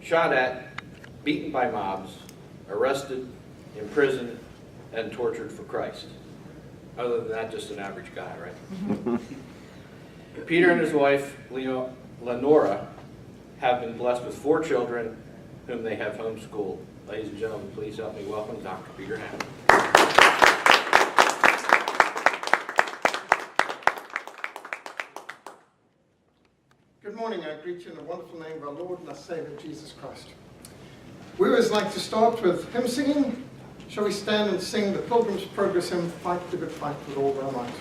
shot at, beaten by mobs, arrested, imprisoned, and tortured for Christ. Other than that, just an average guy, right? Peter and his wife, Lenora, have been blessed with 4 children whom they have homeschooled. Ladies and gentlemen, please help me welcome Dr. Peter Hammond. Good morning. I greet you in the wonderful name of our Lord and our Savior, Jesus Christ. We always like to start with hymn singing. Shall we stand and sing the Pilgrim's Progress hymn, Fight the Good Fight with all thy might.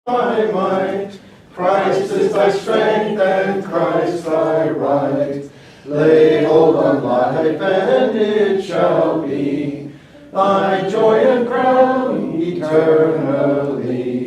Thy might, Christ is thy strength and Christ thy right. Lay hold on life and it shall be thy joy and crown eternally.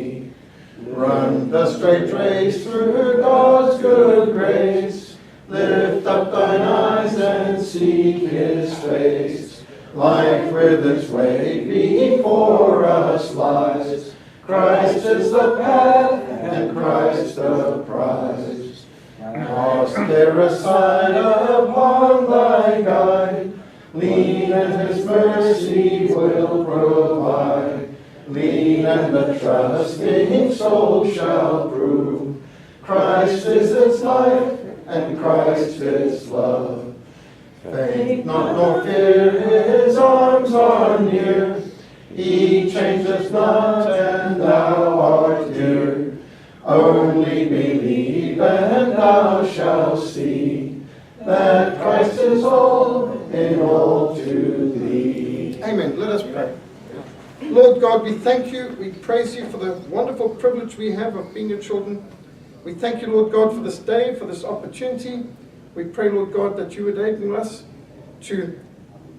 Run the straight race through God's good grace. Lift up thine eyes and seek his face. Life with its way before us lies. Christ is the path and Christ the prize. Cast there aside upon thy guide. Lean and his mercy will provide. Lean and the trusting soul shall prove. Christ is its life and Christ its love. Faint not nor fear, his arms are near. He changes not and thou art dear. Only believe and thou shalt see that Christ is all in all to thee. Amen. Let us pray. Lord God, we thank you, we praise you for the wonderful privilege we have of being your children. We thank you, Lord God, for this day, for this opportunity. We pray, Lord God, that you would enable us to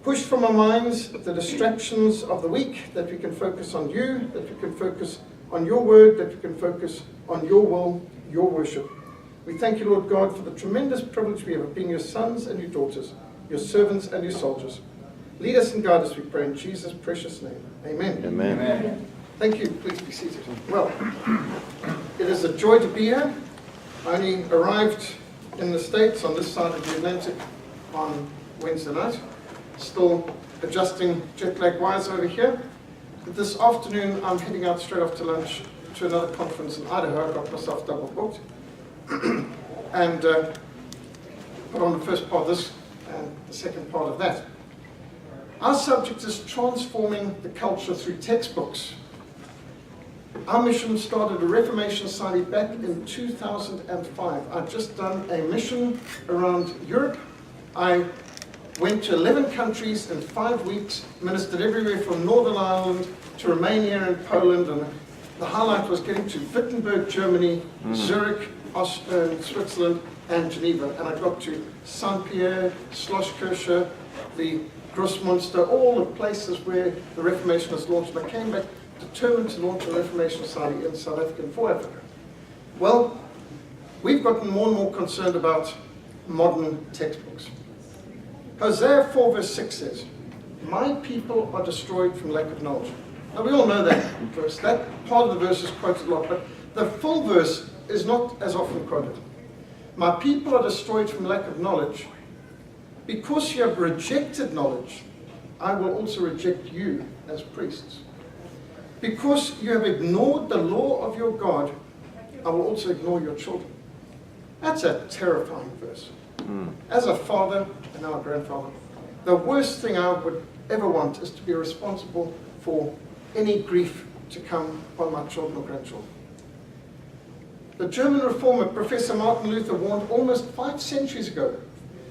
push from our minds the distractions of the week, that we can focus on you, that we can focus on your word, that we can focus on your will, your worship. We thank you, Lord God, for the tremendous privilege we have of being your sons and your daughters, your servants and your soldiers. Lead us and guide us, we pray, in Jesus' precious name. Amen. Amen. Amen. Thank you. Please be seated. Well, it is a joy to be here. I only arrived in the States on this side of the Atlantic on Wednesday night. Still adjusting jet lag wise over here. But this afternoon I'm heading out straight after lunch to another conference in Idaho. I got myself double booked. And put on the first part of this and the second part of that. Our subject is transforming the culture through textbooks. Our mission started a Reformation Society back in 2005. I'd just done a mission around Europe. I went to 11 countries in 5 weeks, ministered everywhere from Northern Ireland to Romania and Poland, and the highlight was getting to Wittenberg, Germany, Zurich, Switzerland, and Geneva. And I got to Saint-Pierre, Schloss-Kirche, the Grossmünster, all the places where the Reformation was launched. And I came back determined to launch a Reformation Society in South Africa and for Africa. Well, we've gotten more and more concerned about modern textbooks. Hosea 4 verse 6 says, "My people are destroyed from lack of knowledge." Now we all know that verse. That part of the verse is quoted a lot, but the full verse is not as often quoted. "My people are destroyed from lack of knowledge. Because you have rejected knowledge, I will also reject you as priests. Because you have ignored the law of your God, I will also ignore your children." That's a terrifying verse. As a father and now a grandfather, the worst thing I would ever want is to be responsible for any grief to come upon my children or grandchildren. The German reformer, Professor Martin Luther, warned almost 5 centuries ago,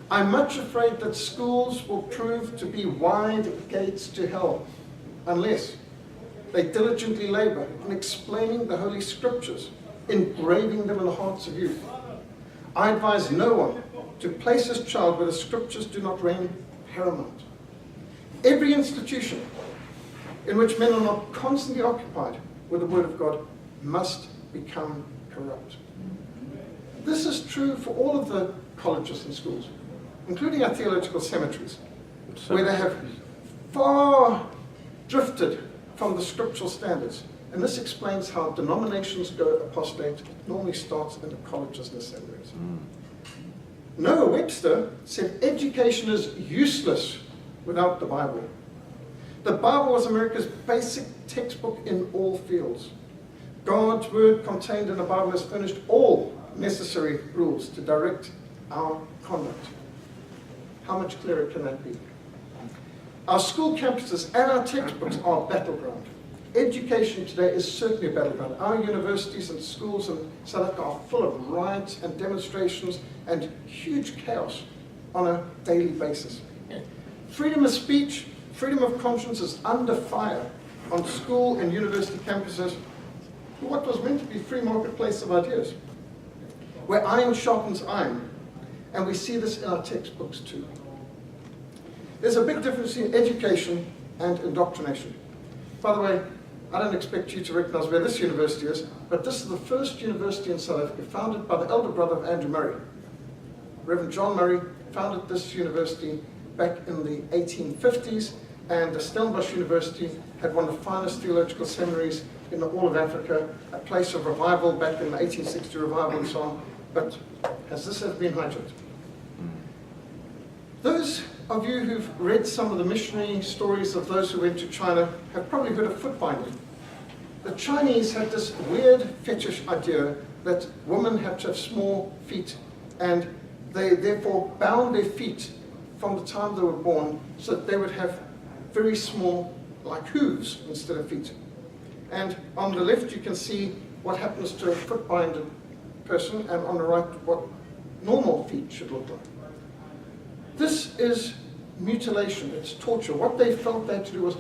"I'm much afraid that schools will prove to be wide gates to hell unless they diligently labor in explaining the Holy Scriptures, engraving them in the hearts of youth. I advise no one to place his child where the Scriptures do not reign paramount. Every institution in which men are not constantly occupied with the Word of God must become corrupt." This is true for all of the colleges and schools, including our theological cemeteries, where they have far drifted from the scriptural standards. And this explains how denominations go apostate. It normally starts in the colleges and the seminaries. Noah Webster said education is useless without the Bible. The Bible was America's basic textbook in all fields. God's word contained in the Bible has furnished all necessary rules to direct our conduct. How much clearer can that be? Our school campuses and our textbooks are a battleground. Education today is certainly a battleground. Our universities and schools in South Africa are full of riots and demonstrations and huge chaos on a daily basis. Freedom of speech, freedom of conscience is under fire on school and university campuses for what was meant to be free marketplace of ideas, where iron sharpens iron, and we see this in our textbooks too. There's a big difference between education and indoctrination. By the way, I don't expect you to recognize where this university is, but this is the first university in South Africa founded by the elder brother of Andrew Murray. Reverend John Murray founded this university back in the 1850s, and the Stellenbosch University had one of the finest theological seminaries in all of Africa, a place of revival back in the 1860 revival and so on. But has this ever been hijacked? Those of you who've read some of the missionary stories of those who went to China have probably heard of foot binding. The Chinese had this weird fetish idea that women had to have small feet, and they therefore bound their feet from the time they were born so that they would have very small, like hooves instead of feet. And on the left you can see what happens to a foot-binded person, and on the right what normal feet should look like. This is mutilation, it's torture. What they felt they had to do was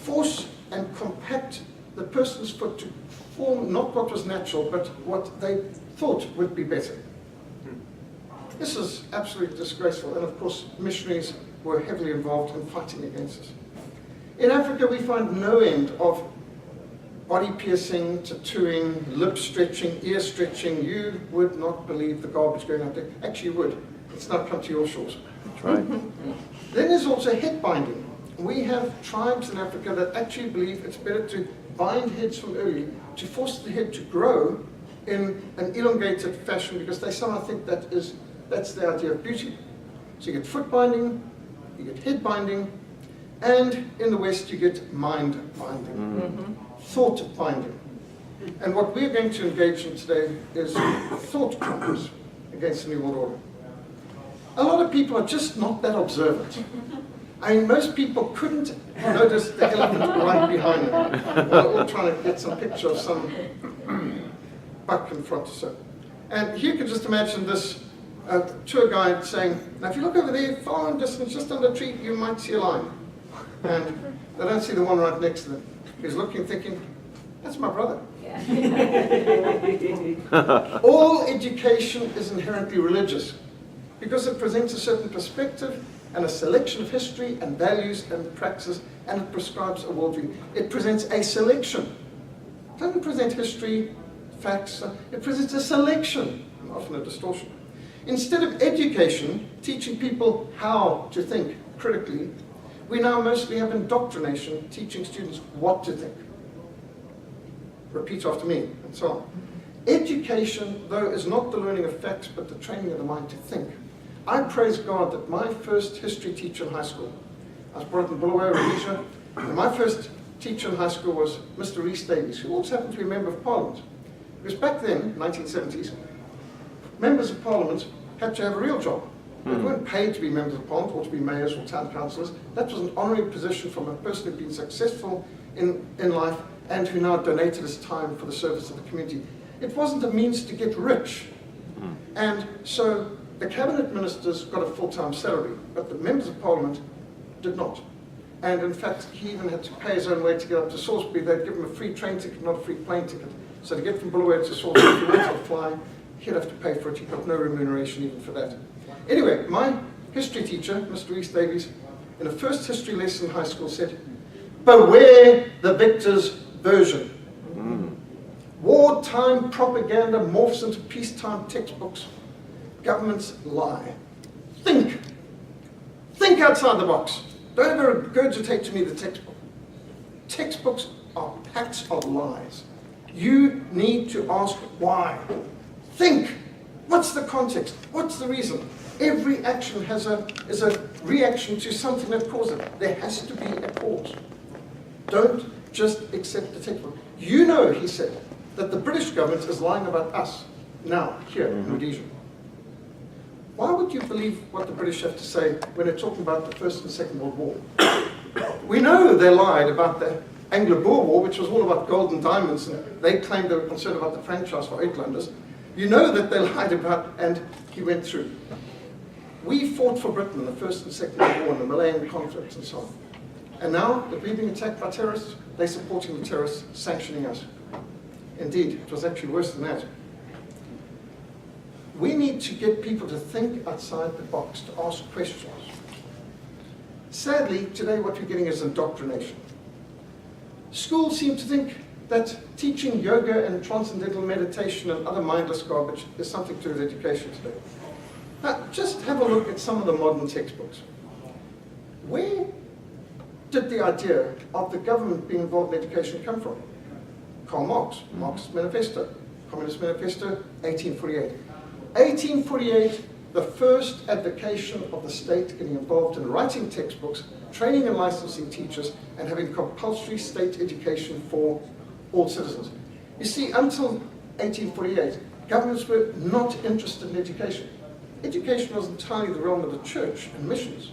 force and compact the person's foot to form not what was natural, but what they thought would be better. This is absolutely disgraceful, and of course missionaries were heavily involved in fighting against this. In Africa we find no end of body piercing, tattooing, lip stretching, ear stretching. You would not believe the garbage going out there. Actually you would. It's not come to your shores. That's right. Then there's also head binding. We have tribes in Africa that actually believe it's better to bind heads from early to force the head to grow in an elongated fashion, because they somehow think that's the idea of beauty. So you get foot binding, you get head binding, and in the West you get mind binding, thought binding. And what we're going to engage in today is thought crimes against the New World Order. A lot of people are just not that observant. I mean, most people couldn't notice the elephant right behind them. We're all trying to get some picture of some buck in front or so. And you can just imagine this tour guide saying, now if you look over there, far in distance, just under a tree, you might see a lion. And they don't see the one right next to them. He's looking, thinking, that's my brother. All education is inherently religious, because it presents a certain perspective and a selection of history and values and practices, and it prescribes a worldview. It presents a selection. It doesn't present history, facts, it presents a selection, and often a distortion. Instead of education, teaching people how to think critically, we now mostly have indoctrination, teaching students what to think. Repeat after me, and so on. Education, though, is not the learning of facts, but the training of the mind to think. I praise God that my first history teacher in high school, I was brought up in Bulawayo, Rhodesia, and my first teacher in high school was Mr. Rhys Davies, who also happened to be a Member of Parliament. Because back then, 1970s, Members of Parliament had to have a real job. They weren't paid to be Members of Parliament or to be mayors or town councillors. That was an honorary position from a person who'd been successful in life and who now donated his time for the service of the community. It wasn't a means to get rich. And so the cabinet ministers got a full-time salary, but the Members of Parliament did not. And in fact, he even had to pay his own way to get up to Salisbury. They'd give him a free train ticket, not a free plane ticket. So to get from Bulawayo to Salisbury, if he wanted to fly, he'd have to pay for it. He got no remuneration even for that. Anyway, my history teacher, Mr. Rhys Davies, in a first history lesson in high school said, beware the victor's version. Wartime propaganda morphs into peacetime textbooks. Governments lie. Think. Think outside the box. Don't ever regurgitate to me the textbook. Textbooks are packs of lies. You need to ask why. Think. What's the context? What's the reason? Every action is a reaction to something that caused it. There has to be a cause. Don't just accept the textbook. You know, he said, that the British government is lying about us now, here in Rhodesia. Why would you believe what the British have to say when they're talking about the First and Second World War? We know they lied about the Anglo-Boer War, which was all about gold and diamonds, and they claimed they were concerned about the franchise for Uitlanders. You know that they lied about, and he went through. We fought for Britain in the First and Second World War, and the Malayan conflict and so on. And now that we're being attacked by terrorists, they're supporting the terrorists, sanctioning us. Indeed, it was actually worse than that. We need to get people to think outside the box, to ask questions. Sadly, today what we're getting is indoctrination. Schools seem to think that teaching yoga and transcendental meditation and other mindless garbage is something to do with education today. Now, just have a look at some of the modern textbooks. Where did the idea of the government being involved in education come from? Karl Marx, Marxist Manifesto, Communist Manifesto, 1848. 1848, the first advocation of the state getting involved in writing textbooks, training and licensing teachers, and having compulsory state education for all citizens. You see, until 1848, governments were not interested in education. Education was entirely the realm of the church and missions.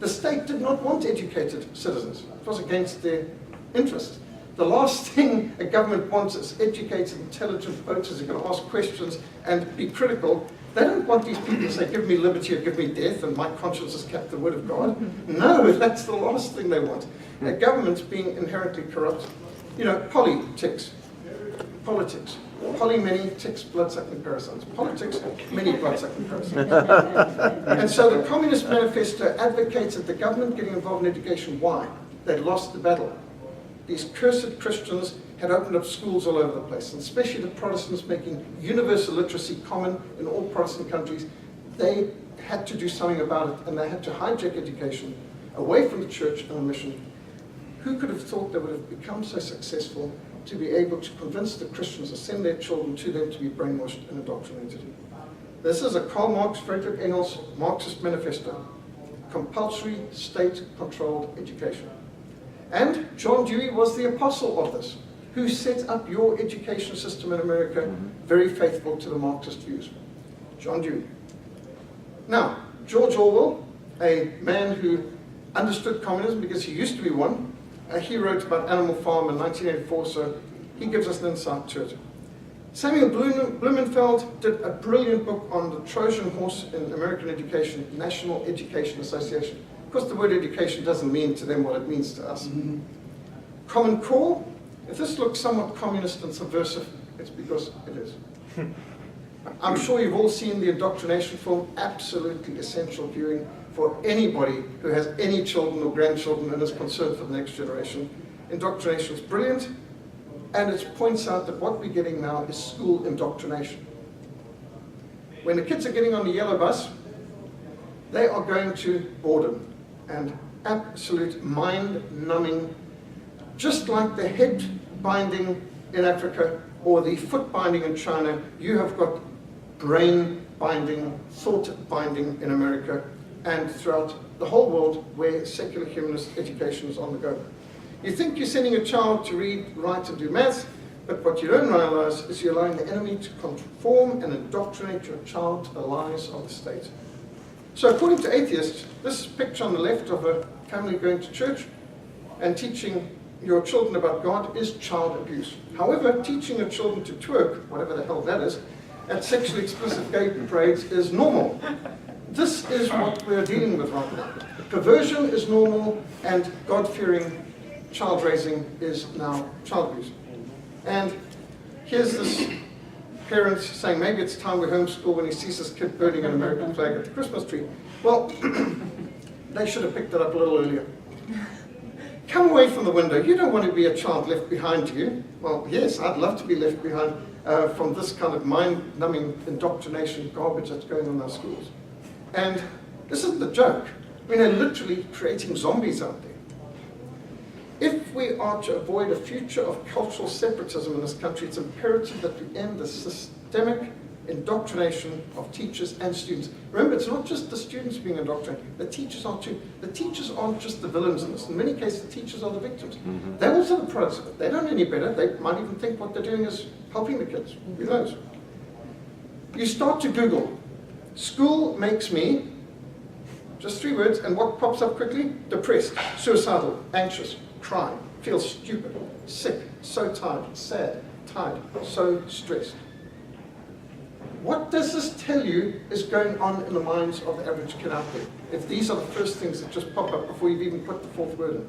The state did not want educated citizens. It was against their interests. The last thing a government wants is educated, intelligent voters who can ask questions and be critical. They don't want these people to say, give me liberty or give me death, and my conscience has kept the word of God. No, that's the last thing they want. A government's being inherently corrupt. You know, politics. Poly, many, ticks, blood-sucking parasites. Politics, many blood-sucking parasites. And so the Communist Manifesto advocated the government getting involved in education. Why? They'd lost the battle. These cursed Christians had opened up schools all over the place, and especially the Protestants making universal literacy common in all Protestant countries. They had to do something about it, and they had to hijack education away from the church and the mission. Who could have thought they would have become so successful to be able to convince the Christians to send their children to them to be brainwashed and indoctrinated? This is a Karl Marx, Friedrich Engels Marxist Manifesto. Compulsory state-controlled education. And John Dewey was the apostle of this, who set up your education system in America, very faithful to the Marxist views. John Dewey. Now, George Orwell, a man who understood communism because he used to be one, he wrote about Animal Farm in 1984, so he gives us an insight to it. Samuel Blumenfeld did a brilliant book on the Trojan horse in American education, National Education Association. Of course, the word education doesn't mean to them what it means to us. Common Core, if this looks somewhat communist and subversive, it's because it is. I'm sure you've all seen the indoctrination film, absolutely essential viewing for anybody who has any children or grandchildren and is concerned for the next generation. Indoctrination is brilliant, and it points out that what we're getting now is school indoctrination. When the kids are getting on the yellow bus, they are going to boredom and absolute mind-numbing, just like the head binding in Africa or the foot binding in China, you have got brain binding, thought binding in America and throughout the whole world where secular humanist education is on the go. You think you're sending a child to read, write and do maths, but what you don't realize is you're allowing the enemy to conform and indoctrinate your child to the lies of the state. So according to atheists, this picture on the left of a family going to church and teaching your children about God is child abuse. However, teaching your children to twerk, whatever the hell that is, at sexually explicit gay parades is normal. This is what we're dealing with right now. Perversion is normal, and God-fearing child raising is now child abuse. And here's this parent saying, maybe it's time we homeschool when he sees his kid burning an American flag at the Christmas tree. Well, they should have picked it up a little earlier. Come away from the window. You don't want to be a child left behind, do you? Well, yes, I'd love to be left behind from this kind of mind-numbing indoctrination garbage that's going on in our schools. And this isn't a joke. I mean, they're literally creating zombies out there. If we are to avoid a future of cultural separatism in this country, it's imperative that we end the systemic indoctrination of teachers and students. Remember, it's not just the students being indoctrinated, the teachers are too. The teachers aren't just the villains in this. In many cases, the teachers are the victims. They're also the products of it. They don't know any better. They might even think what they're doing is helping the kids. Who knows? You start to Google, school makes me, just 3 words, and what pops up quickly? Depressed, suicidal, anxious, crying, feel stupid, sick, so tired, sad, tired, so stressed. What does this tell you is going on in the minds of the average kid out there, if these are the first things that just pop up before you've even put the 4th word in?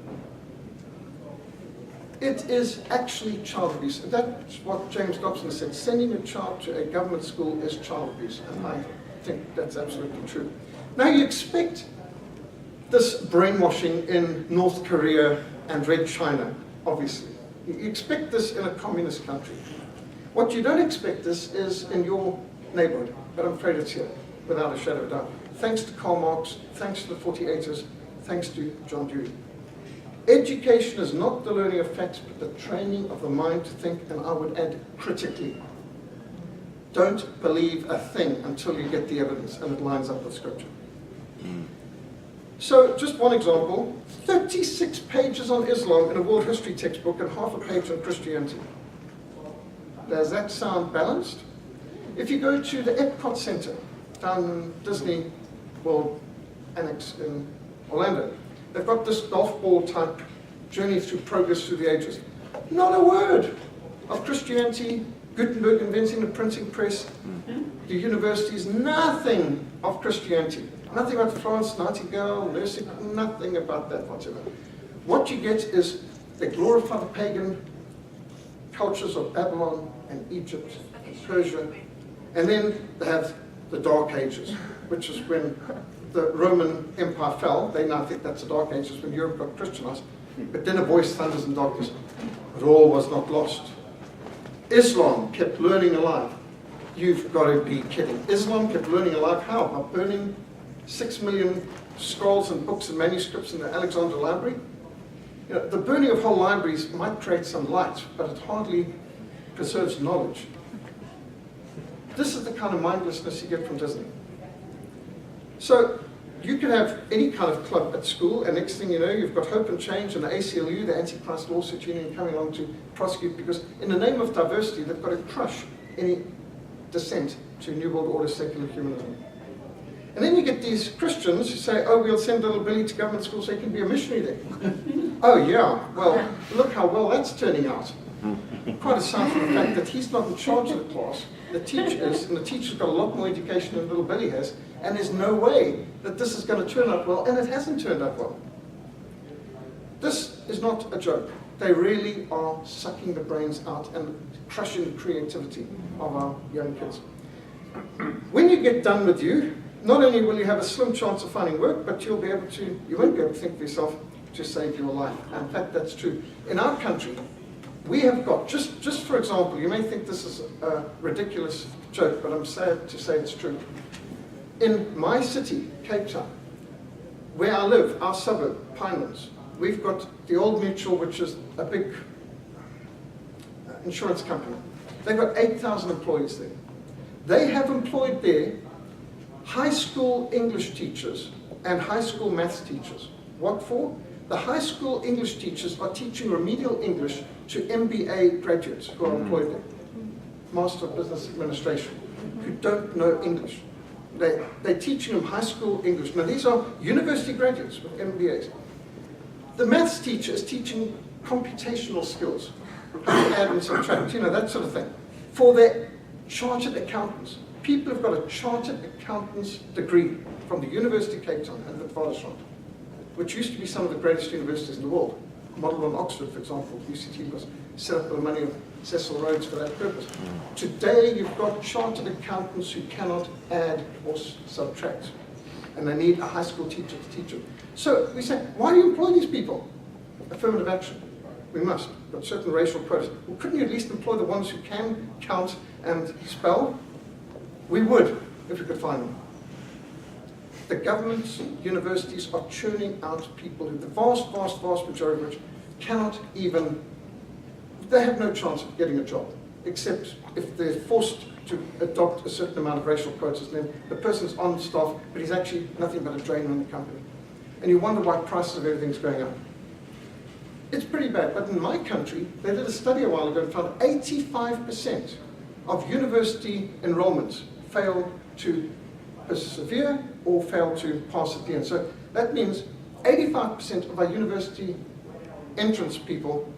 It is actually child abuse. And that's what James Dobson said. Sending a child to a government school is child abuse. And I think that's absolutely true. Now you expect this brainwashing in North Korea and Red China, obviously. You expect this in a communist country. What you don't expect this is in your neighborhood, but I'm afraid it's here, without a shadow of a doubt. Thanks to Karl Marx, thanks to the 48ers, thanks to John Dewey. Education is not the learning of facts, but the training of the mind to think, and I would add, critically. Don't believe a thing until you get the evidence and it lines up with Scripture. So, just one example, 36 pages on Islam in a world history textbook and half a page on Christianity. Does that sound balanced? If you go to the Epcot Center down in Disney World Annex in Orlando, they've got this golf ball type journey through progress through the ages. Not a word of Christianity, Gutenberg inventing the printing press, the universities, nothing of Christianity. Nothing about Florence Nightingale, nursing, nothing about that whatsoever. What you get is they glorify the pagan cultures of Babylon and Egypt and Persia, and then they have the Dark Ages, which is when the Roman Empire fell. They now think that's the Dark Ages, when Europe got Christianized. But then a voice thunders in darkness, but all was not lost. Islam kept learning alive. You've got to be kidding. Islam kept learning alive how? By burning 6 million scrolls and books and manuscripts in the Alexandria Library? You know, the burning of whole libraries might create some light, but it hardly preserves knowledge. This is the kind of mindlessness you get from Disney. So you can have any kind of club at school, and next thing you know, you've got Hope and Change and the ACLU, the Antichrist Lawsuit Union, coming along to prosecute, because in the name of diversity, they've got to crush any dissent to New World Order secular humanism. And then you get these Christians who say, oh, we'll send little Billy to government school so he can be a missionary there. Oh yeah, well, look how well that's turning out. Quite aside from the fact that he's not in charge of the class, the teacher is, and the teacher's got a lot more education than little Billy has, and there's no way that this is going to turn out well, and it hasn't turned out well. This is not a joke. They really are sucking the brains out and crushing the creativity of our young kids. When you get done with you, not only will you have a slim chance of finding work, but you won't be able to think for yourself to save your life. And in fact, that's true. In our country, we have got, just for example, you may think this is a ridiculous joke, but I'm sad to say it's true. In my city, Cape Town, where I live, our suburb, Pinelands, we've got the Old Mutual, which is a big insurance company. They've got 8,000 employees there. They have employed there high school English teachers and high school maths teachers. What for? The high school English teachers are teaching remedial English to MBA graduates who are employed there, Master of Business Administration, who don't know English. They're teaching them high school English. Now these are university graduates with MBAs. The maths teacher is teaching computational skills, how to add and subtract, you know, that sort of thing, for their chartered accountants. People have got a chartered accountant's degree from the University of Cape Town and Witwatersrand, which used to be some of the greatest universities in the world. Modelled on Oxford, for example. UCT was set up with the money of Cecil Rhodes for that purpose. Today, you've got chartered accountants who cannot add or subtract, and they need a high school teacher to teach them. So we say, why do you employ these people? Affirmative action. We must. Got certain racial quotas. Well, couldn't you at least employ the ones who can count and spell? We would, if we could find them. The governments, universities are churning out people who, the vast, vast, vast majority of which cannot even, they have no chance of getting a job, except if they're forced to adopt a certain amount of racial quotas, and then the person's on staff, but he's actually nothing but a drain on the company. And you wonder why prices of everything's going up. It's pretty bad, but in my country, they did a study a while ago and found 85% of university enrollments fail to persevere or fail to pass at the end. So that means 85% of our university entrance people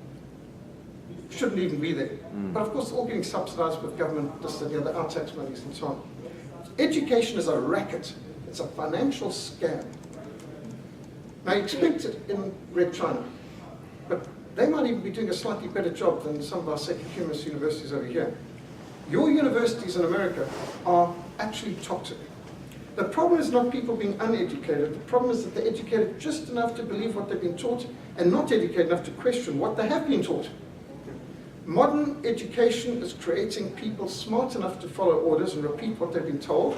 shouldn't even be there. But of course, all getting subsidized with government, this and the other, our tax monies and so on. Education is a racket. It's a financial scam. Now, you expect it in Red China, but they might even be doing a slightly better job than some of our secular humanist universities over here. Your universities in America are actually toxic. The problem is not people being uneducated. The problem is that they're educated just enough to believe what they've been taught and not educated enough to question what they have been taught. Modern education is creating people smart enough to follow orders and repeat what they've been told,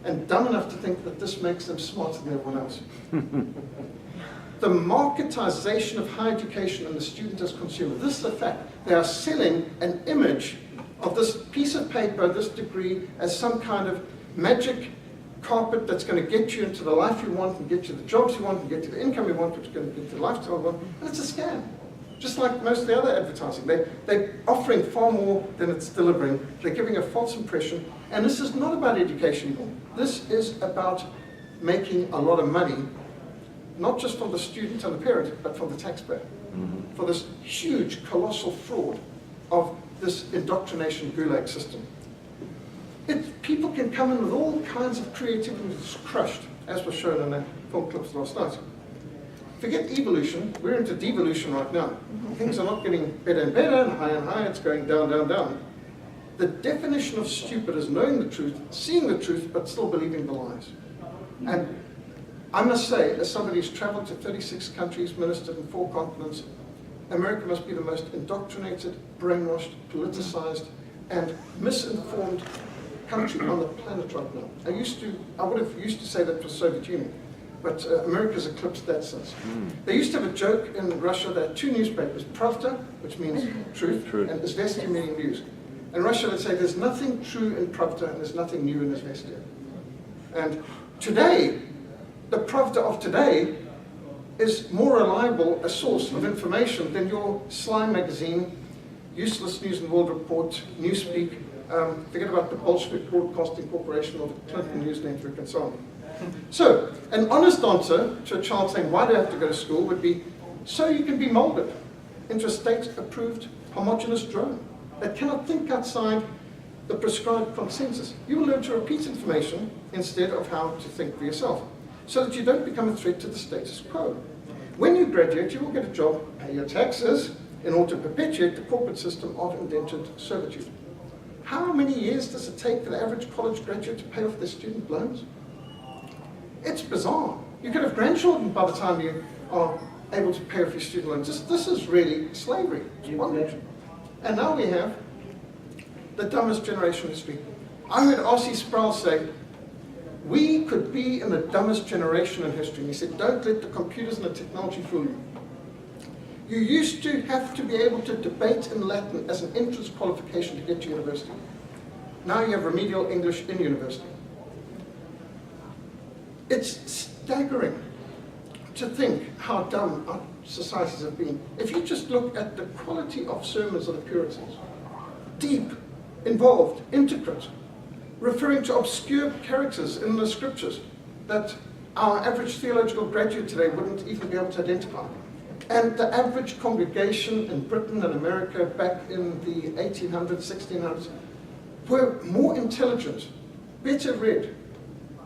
and dumb enough to think that this makes them smarter than everyone else. The marketization of higher education and the student as consumer, this is a fact. They are selling an image of this piece of paper, this degree, as some kind of magic carpet that's going to get you into the life you want and get you the jobs you want and get you the income you want, which is going to get you the lifestyle you want. And it's a scam. Just like most of the other advertising. They're offering far more than it's delivering. They're giving a false impression. And this is not about education anymore. This is about making a lot of money, not just from the student and the parent, but from the taxpayer, for this huge, colossal fraud of this indoctrination gulag system. People can come in with all kinds of creativity that's crushed, as was shown in the film clips last night. Forget evolution, we're into devolution right now. Things are not getting better and better and higher, it's going down, down, down. The definition of stupid is knowing the truth, seeing the truth, but still believing the lies. And I must say, as somebody who's traveled to 36 countries, ministered in 4 continents, America must be the most indoctrinated, brainwashed, politicized, and misinformed country on the planet right now. I would have used to say that for the Soviet Union. But America's eclipsed that since. They used to have a joke in Russia. There are 2 newspapers, Pravda, which means truth, and Izvestia meaning news. In Russia, they say there's nothing true in Pravda and there's nothing new in Izvestia. And today, the Pravda of today is more reliable a source of information than your Sly magazine, Useless News and World Report, Newspeak, forget about the Bolshevik Broadcasting Corporation or the Clinton News Network and so on. So, an honest answer to a child saying, why do I have to go to school, would be, so you can be molded into a state-approved, homogeneous drone that cannot think outside the prescribed consensus. You will learn to repeat information instead of how to think for yourself, so that you don't become a threat to the status quo. When you graduate, you will get a job, pay your taxes, in order to perpetuate the corporate system of indentured servitude. How many years does it take for the average college graduate to pay off their student loans? It's bizarre. You could have grandchildren by the time you are able to pay off your student loans. This is really slavery. And now we have the dumbest generation in history. I heard R.C. Sproul say, we could be in the dumbest generation in history. And he said, don't let the computers and the technology fool you. You used to have to be able to debate in Latin as an entrance qualification to get to university. Now you have remedial English in university. It's staggering to think how dumb our societies have been. If you just look at the quality of sermons of the Puritans, deep, involved, intricate, referring to obscure characters in the scriptures that our average theological graduate today wouldn't even be able to identify. And the average congregation in Britain and America back in the 1800s, 1600s, were more intelligent, better read,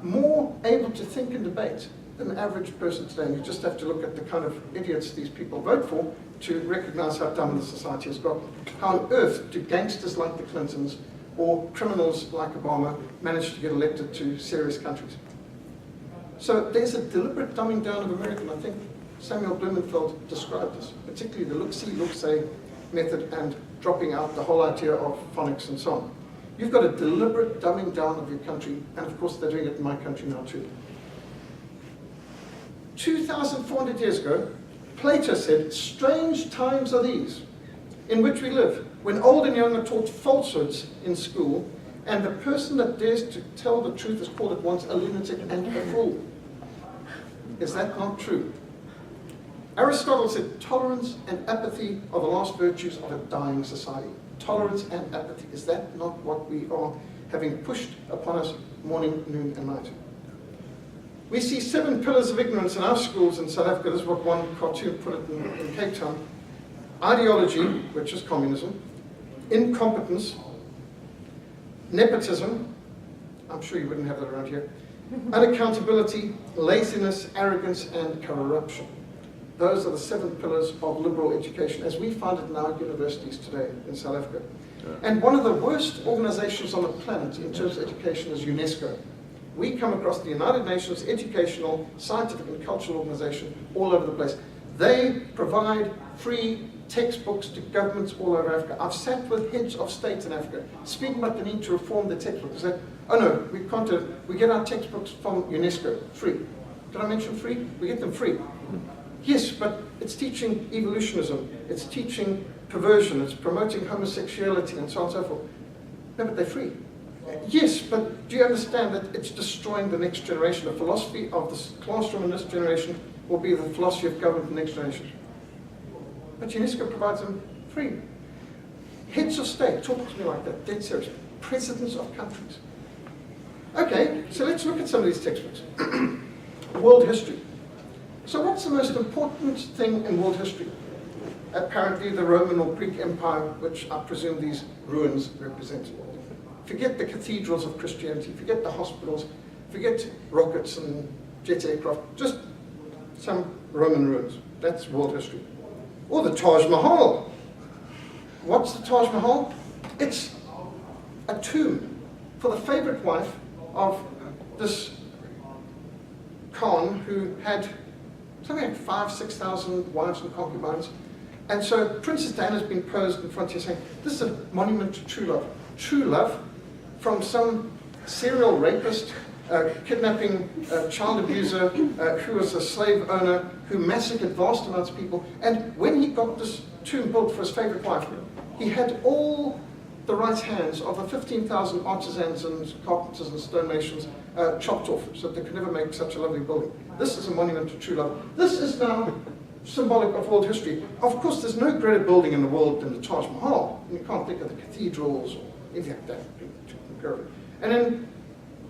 more able to think and debate than the average person today. And you just have to look at the kind of idiots these people vote for to recognize how dumb the society has got. How on earth do gangsters like the Clintons or criminals like Obama manage to get elected to serious countries? So there's a deliberate dumbing down of America, and I think Samuel Blumenfeld described this, particularly the look-see, look-say method and dropping out the whole idea of phonics and so on. You've got a deliberate dumbing down of your country, and of course they're doing it in my country now too. 2,400 years ago, Plato said, strange times are these in which we live, when old and young are taught falsehoods in school, And the person that dares to tell the truth is called at once a lunatic and a fool. Is that not true? Aristotle said tolerance and apathy are the last virtues of a dying society. Tolerance and apathy. Is that not what we are having pushed upon us morning, noon, and night? We see 7 pillars of ignorance in our schools in South Africa. This is what one cartoon put it in Cape Town. Ideology, which is communism. Incompetence. Nepotism. I'm sure you wouldn't have that around here. Unaccountability, laziness, arrogance, and corruption. Those are the 7 pillars of liberal education as we find it in our universities today in South Africa. And one of the worst organizations on the planet in terms of education is UNESCO. We come across the United Nations educational, scientific, and cultural organization all over the place. They provide free textbooks to governments all over Africa. I've sat with heads of states in Africa speaking about the need to reform the textbooks. They say, oh no, we can't do it. We get our textbooks from UNESCO, free. Did I mention free? We get them free. Yes, but it's teaching evolutionism, it's teaching perversion, it's promoting homosexuality and so on and so forth. No, but they're free. Yes, but do you understand that it's destroying the next generation? The philosophy of this classroom in this generation will be the philosophy of government in the next generation. But UNESCO provides them free. Heads of state talk to me like that, dead serious. Presidents of countries. Okay, so let's look at some of these textbooks. World history. So what's the most important thing in world history? Apparently the Roman or Greek Empire, which I presume these ruins represent. Forget the cathedrals of Christianity, forget the hospitals, forget rockets and jet aircraft, just some Roman ruins. That's world history. Or the Taj Mahal. What's the Taj Mahal? It's a tomb for the favorite wife of this Khan who had something like 5,000 to 6,000 wives and concubines. And so Princess Diana has been posed in front here saying, this is a monument to true love. True love from some serial rapist, kidnapping child abuser, who was a slave owner, who massacred vast amounts of people. And when he got this tomb built for his favorite wife, he had all the right hands of the 15,000 artisans and carpenters and stonemasons chopped off so that they could never make such a lovely building. This is a monument to true love. This is now symbolic of world history. Of course, there's no greater building in the world than the Taj Mahal. And you can't think of the cathedrals or anything like that. And then,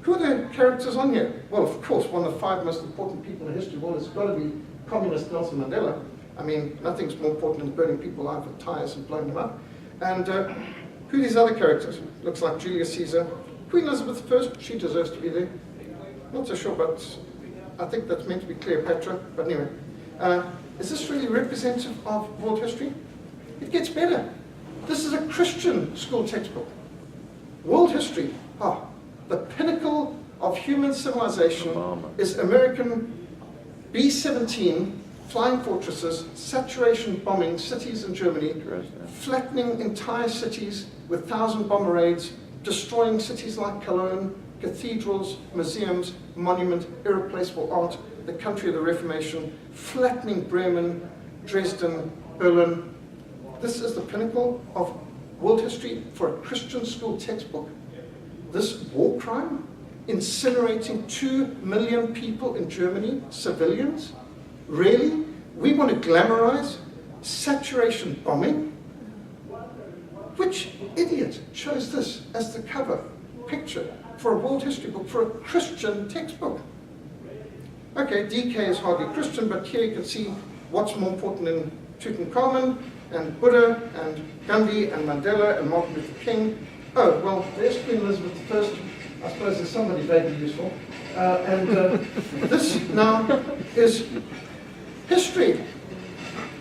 who are the characters on here? Well, of course, one of the 5 most important people in the history of the world has got to be communist Nelson Mandela. I mean, nothing's more important than burning people alive with tires and blowing them up. And who are these other characters? Looks like Julius Caesar. Queen Elizabeth I, she deserves to be there. Not so sure, but I think that's meant to be Cleopatra. But anyway, is this really representative of world history? It gets better. This is a Christian school textbook. World history, the pinnacle of human civilization is American B-17 flying fortresses, saturation bombing cities in Germany, flattening entire cities with 1,000 bomber raids, destroying cities like Cologne, cathedrals, museums, monument, irreplaceable art, the country of the Reformation, flattening Bremen, Dresden, Berlin. This is the pinnacle of world history for a Christian school textbook. This war crime, incinerating 2 million people in Germany, civilians. Really? We want to glamorize saturation bombing? Which idiot chose this as the cover picture for a world history book, for a Christian textbook? Okay, DK is hardly Christian, but here you can see what's more important in Tutankhamun, and Buddha, and Gandhi, and Mandela, and Martin Luther King. Oh, well, there's Queen Elizabeth I. I suppose there's somebody vaguely useful. This now is history.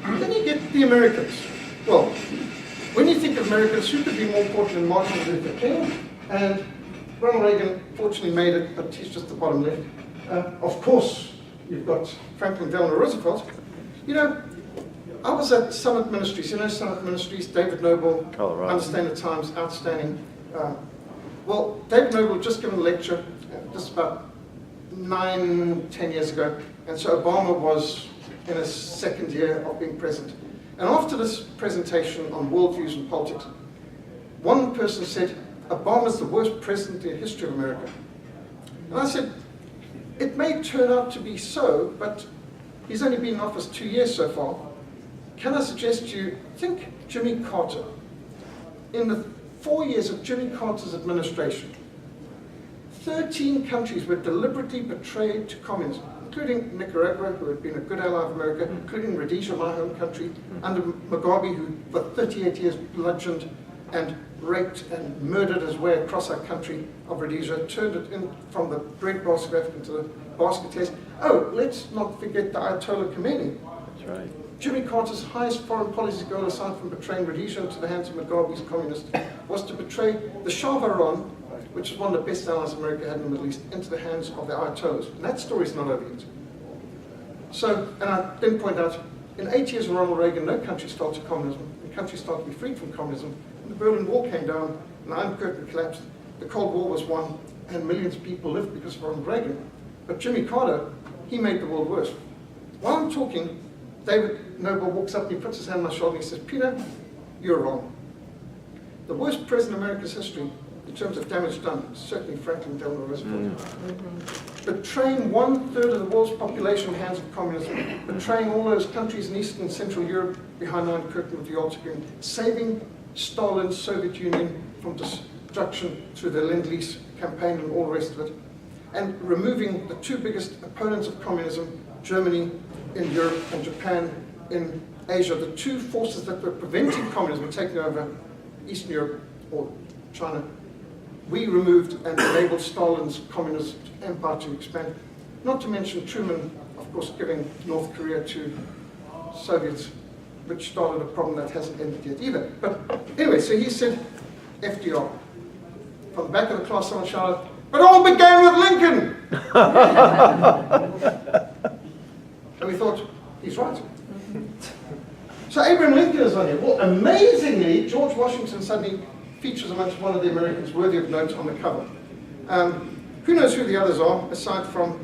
Then you get the Americans. Well, when you think of Americans, who could be more important than Martin Luther King? And Ronald Reagan fortunately made it, but he's just the bottom left. Of course, you've got Franklin Delano Roosevelt. You know, I was at Summit Ministries. You know Summit Ministries, David Noble, Colorado. Understand the Times, outstanding. Well, David Noble had just given a lecture just about 9-10 years ago, and so Obama was in his 2nd year of being president. And after this presentation on worldviews and politics, one person said, Obama's the worst president in the history of America. And I said, it may turn out to be so, but he's only been in office 2 years so far. Can I suggest to you, think Jimmy Carter. In the 4 years of Jimmy Carter's administration, 13 countries were deliberately betrayed to communism, including Nicaragua, who had been a good ally of America, including Rhodesia, my home country, under Mugabe, who for 38 years bludgeoned and raped and murdered his way across our country of Rhodesia, turned it in from the breadbasket into the basket test. Oh, let's not forget the Ayatollah Khomeini. That's right. Jimmy Carter's highest foreign policy goal, aside from betraying Rhodesia into the hands of Mugabe's communists, was to betray the Shah of Iran, which is one of the best allies America had in the Middle East, into the hands of the Ayatollahs. And that story's not over yet. So, and I then point out, in 8 years of Ronald Reagan, no countries fell to communism. The countries started to be freed from communism. And the Berlin Wall came down, and the Iron Curtain collapsed. The Cold War was won, and millions of people lived because of Ronald Reagan. But Jimmy Carter, he made the world worse. While I'm talking, David Noble walks up and he puts his hand on my shoulder and he says, Peter, you're wrong. The worst president in America's history, in terms of damage done, is certainly Franklin Delano Roosevelt. Betraying 1/3 of the world's population in the hands of communism, betraying all those countries in Eastern and Central Europe behind the Iron Curtain with the Yalta Agreement, saving Stalin's Soviet Union from destruction through the Lend-Lease campaign and all the rest of it, and removing the two biggest opponents of communism, Germany in Europe and Japan in Asia, the two forces that were preventing communism from taking over Eastern Europe or China. We removed and enabled Stalin's communist empire to expand. Not to mention Truman, of course, giving North Korea to Soviets, which started a problem that hasn't ended yet either. But anyway, so he said, FDR. From the back of the class, someone shouted, "But it all began with Lincoln!" And we thought, he's right. So Abraham Lincoln is on here. Well, amazingly, George Washington suddenly features amongst one of the Americans worthy of note on the cover. Who knows who the others are, aside from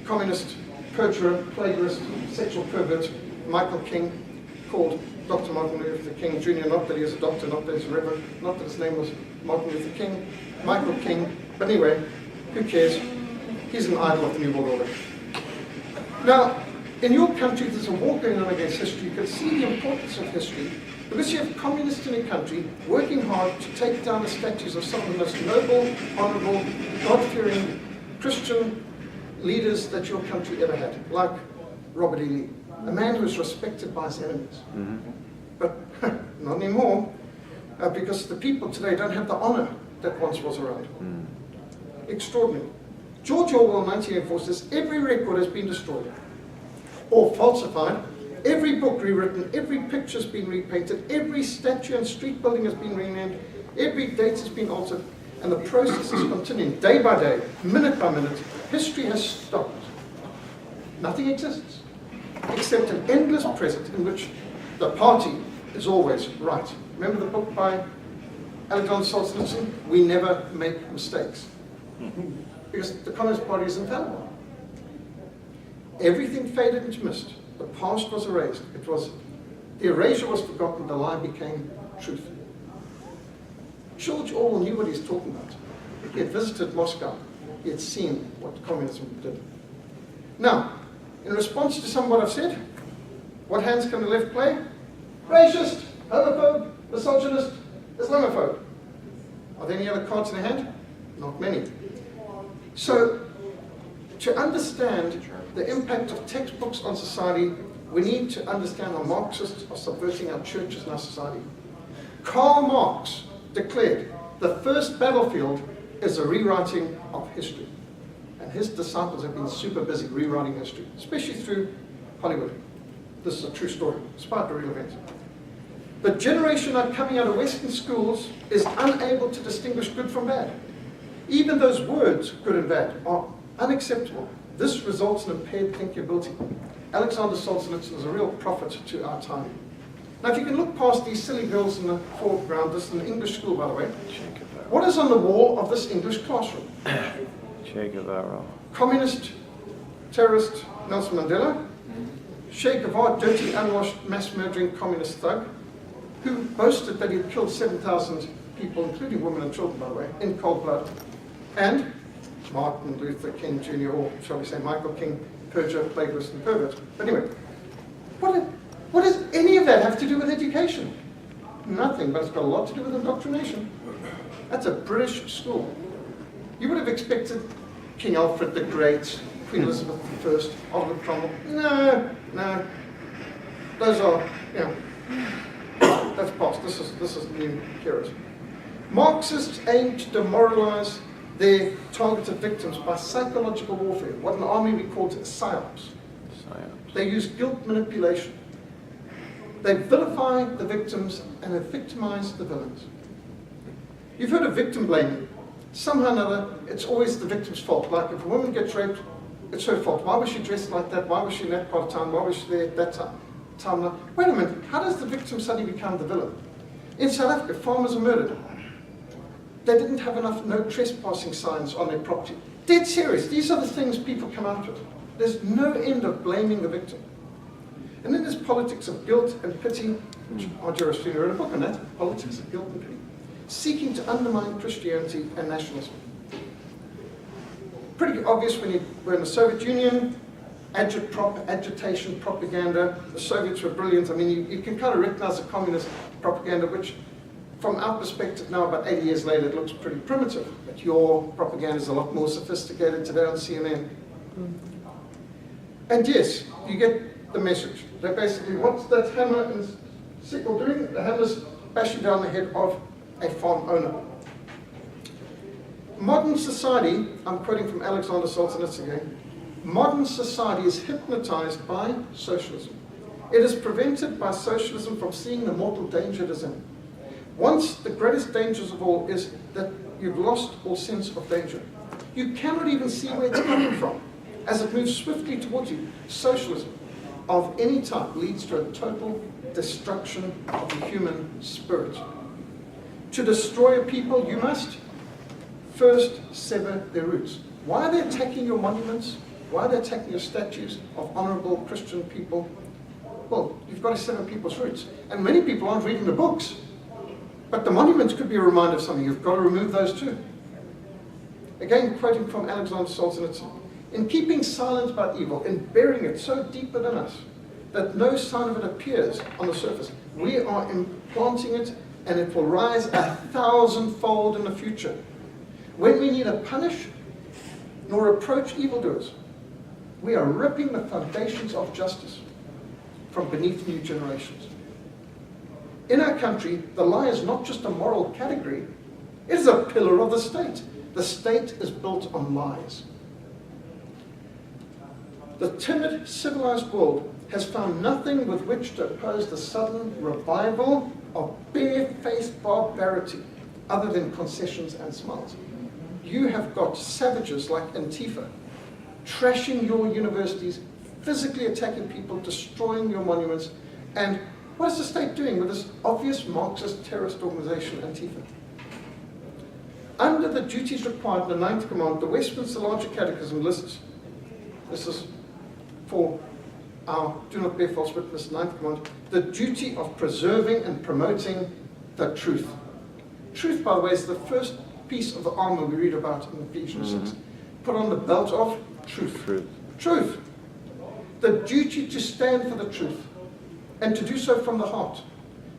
communist, perjurer, plagiarist, sexual pervert, Michael King, called Dr. Martin Luther King Jr., not that he is a doctor, not that he's a reverend, not that his name was Martin Luther King, Michael King, but anyway, who cares? He's an idol of the New World Order. Now, in your country, there's a war going on against history. You can see the importance of history because you have communists in a country working hard to take down the statues of some of the most noble, honorable, God-fearing Christian leaders that your country ever had, like Robert E. Lee, a man who was respected by his enemies. But not anymore, because the people today don't have the honor that once was around. Extraordinary. George Orwell, 1984, says every record has been destroyed or falsified, every book rewritten, every picture has been repainted, every statue and street building has been renamed, every date has been altered, and the process is continuing day by day, minute by minute. History has stopped. Nothing exists except an endless present in which the party is always right. Remember the book by Alexander Solzhenitsyn? We never make mistakes. Because the Communist Party is infallible. Everything faded into mist. The past was erased. The erasure was forgotten, the lie became truth. George Orwell knew what he was talking about. He had visited Moscow. He had seen what communism did. Now, in response to some of what I've said, what hands can the left play? Racist, homophobe, misogynist, Islamophobe. Are there any other cards in the hand? Not many. So, to understand the impact of textbooks on society, we need to understand how Marxists are subverting our churches and our society. Karl Marx declared the first battlefield is a rewriting of history. And his disciples have been super busy rewriting history, especially through Hollywood. This is a true story, despite the real events. The generation now coming out of Western schools is unable to distinguish good from bad. Even those words, good and bad, are unacceptable. This results in impaired thinking ability. Alexander Solzhenitsyn is a real prophet to our time. Now, if you can look past these silly girls in the foreground, this is an English school, by the way. What is on the wall of this English classroom? Che Guevara. Communist, terrorist Nelson Mandela, Che Guevara, dirty, unwashed, mass-murdering communist thug, who boasted that he had killed 7,000 people, including women and children, by the way, in cold blood. And Martin Luther King Jr., or shall we say Michael King, perjurer, plagiarist, and pervert. But anyway, what does any of that have to do with education? Nothing, but it's got a lot to do with indoctrination. That's a British school. You would have expected King Alfred the Great, Queen Elizabeth I, Oliver Cromwell. No. Those are, that's past. This is new heroes. Marxists aim to demoralize their targeted victims by psychological warfare, what an army we call psyops. They use guilt manipulation. They vilify the victims and they victimize the villains. You've heard of victim blaming. Somehow or another, it's always the victim's fault. Like if a woman gets raped, it's her fault. Why was she dressed like that? Why was she in that part of town? Why was she there at that time? Wait a minute, how does the victim suddenly become the villain? In South Africa, farmers are murdered. They didn't have enough no trespassing signs on their property. Dead serious. These are the things people come out with. There's no end of blaming the victim. And then there's politics of guilt and pity, which R.J. Rostrina wrote a book on that, politics of guilt and pity, seeking to undermine Christianity and nationalism. Pretty obvious when you were in the Soviet Union, agitation, propaganda. The Soviets were brilliant. I mean, you can kind of recognize the communist propaganda, which from our perspective now, about 80 years later, it looks pretty primitive. But your propaganda is a lot more sophisticated today on CNN. And yes, you get the message. They basically, what's that hammer and sickle doing? The hammer's bashing down the head of a farm owner. Modern society, I'm quoting from Alexander Solzhenitsyn again, modern society is hypnotized by socialism. It is prevented by socialism from seeing the mortal danger it is in. Once the greatest dangers of all is that you've lost all sense of danger. You cannot even see where it's coming from. As it moves swiftly towards you, socialism of any type leads to a total destruction of the human spirit. To destroy a people, you must first sever their roots. Why are they attacking your monuments? Why are they attacking your statues of honorable Christian people? Well, you've got to sever people's roots. And many people aren't reading the books. But the monuments could be a reminder of something. You've got to remove those too. Again, quoting from Alexander Solzhenitsyn. In keeping silent about evil, in burying it so deep within us that no sign of it appears on the surface, we are implanting it and it will rise 1,000-fold in the future. When we neither punish nor reproach evildoers, we are ripping the foundations of justice from beneath new generations. In our country, the lie is not just a moral category, it is a pillar of the state. The state is built on lies. The timid, civilized world has found nothing with which to oppose the sudden revival of bare-faced barbarity other than concessions and smiles. You have got savages like Antifa trashing your universities, physically attacking people, destroying your monuments, and what is the state doing with this obvious Marxist terrorist organization, Antifa? Under the duties required in the Ninth Command, the Westminster Larger Catechism lists, this is for our do not bear false witness, Ninth Command, the duty of preserving and promoting the truth. Truth, by the way, is the first piece of the armor we read about in Ephesians 6. Put on the belt of truth. Truth. The duty to stand for the truth and to do so from the heart.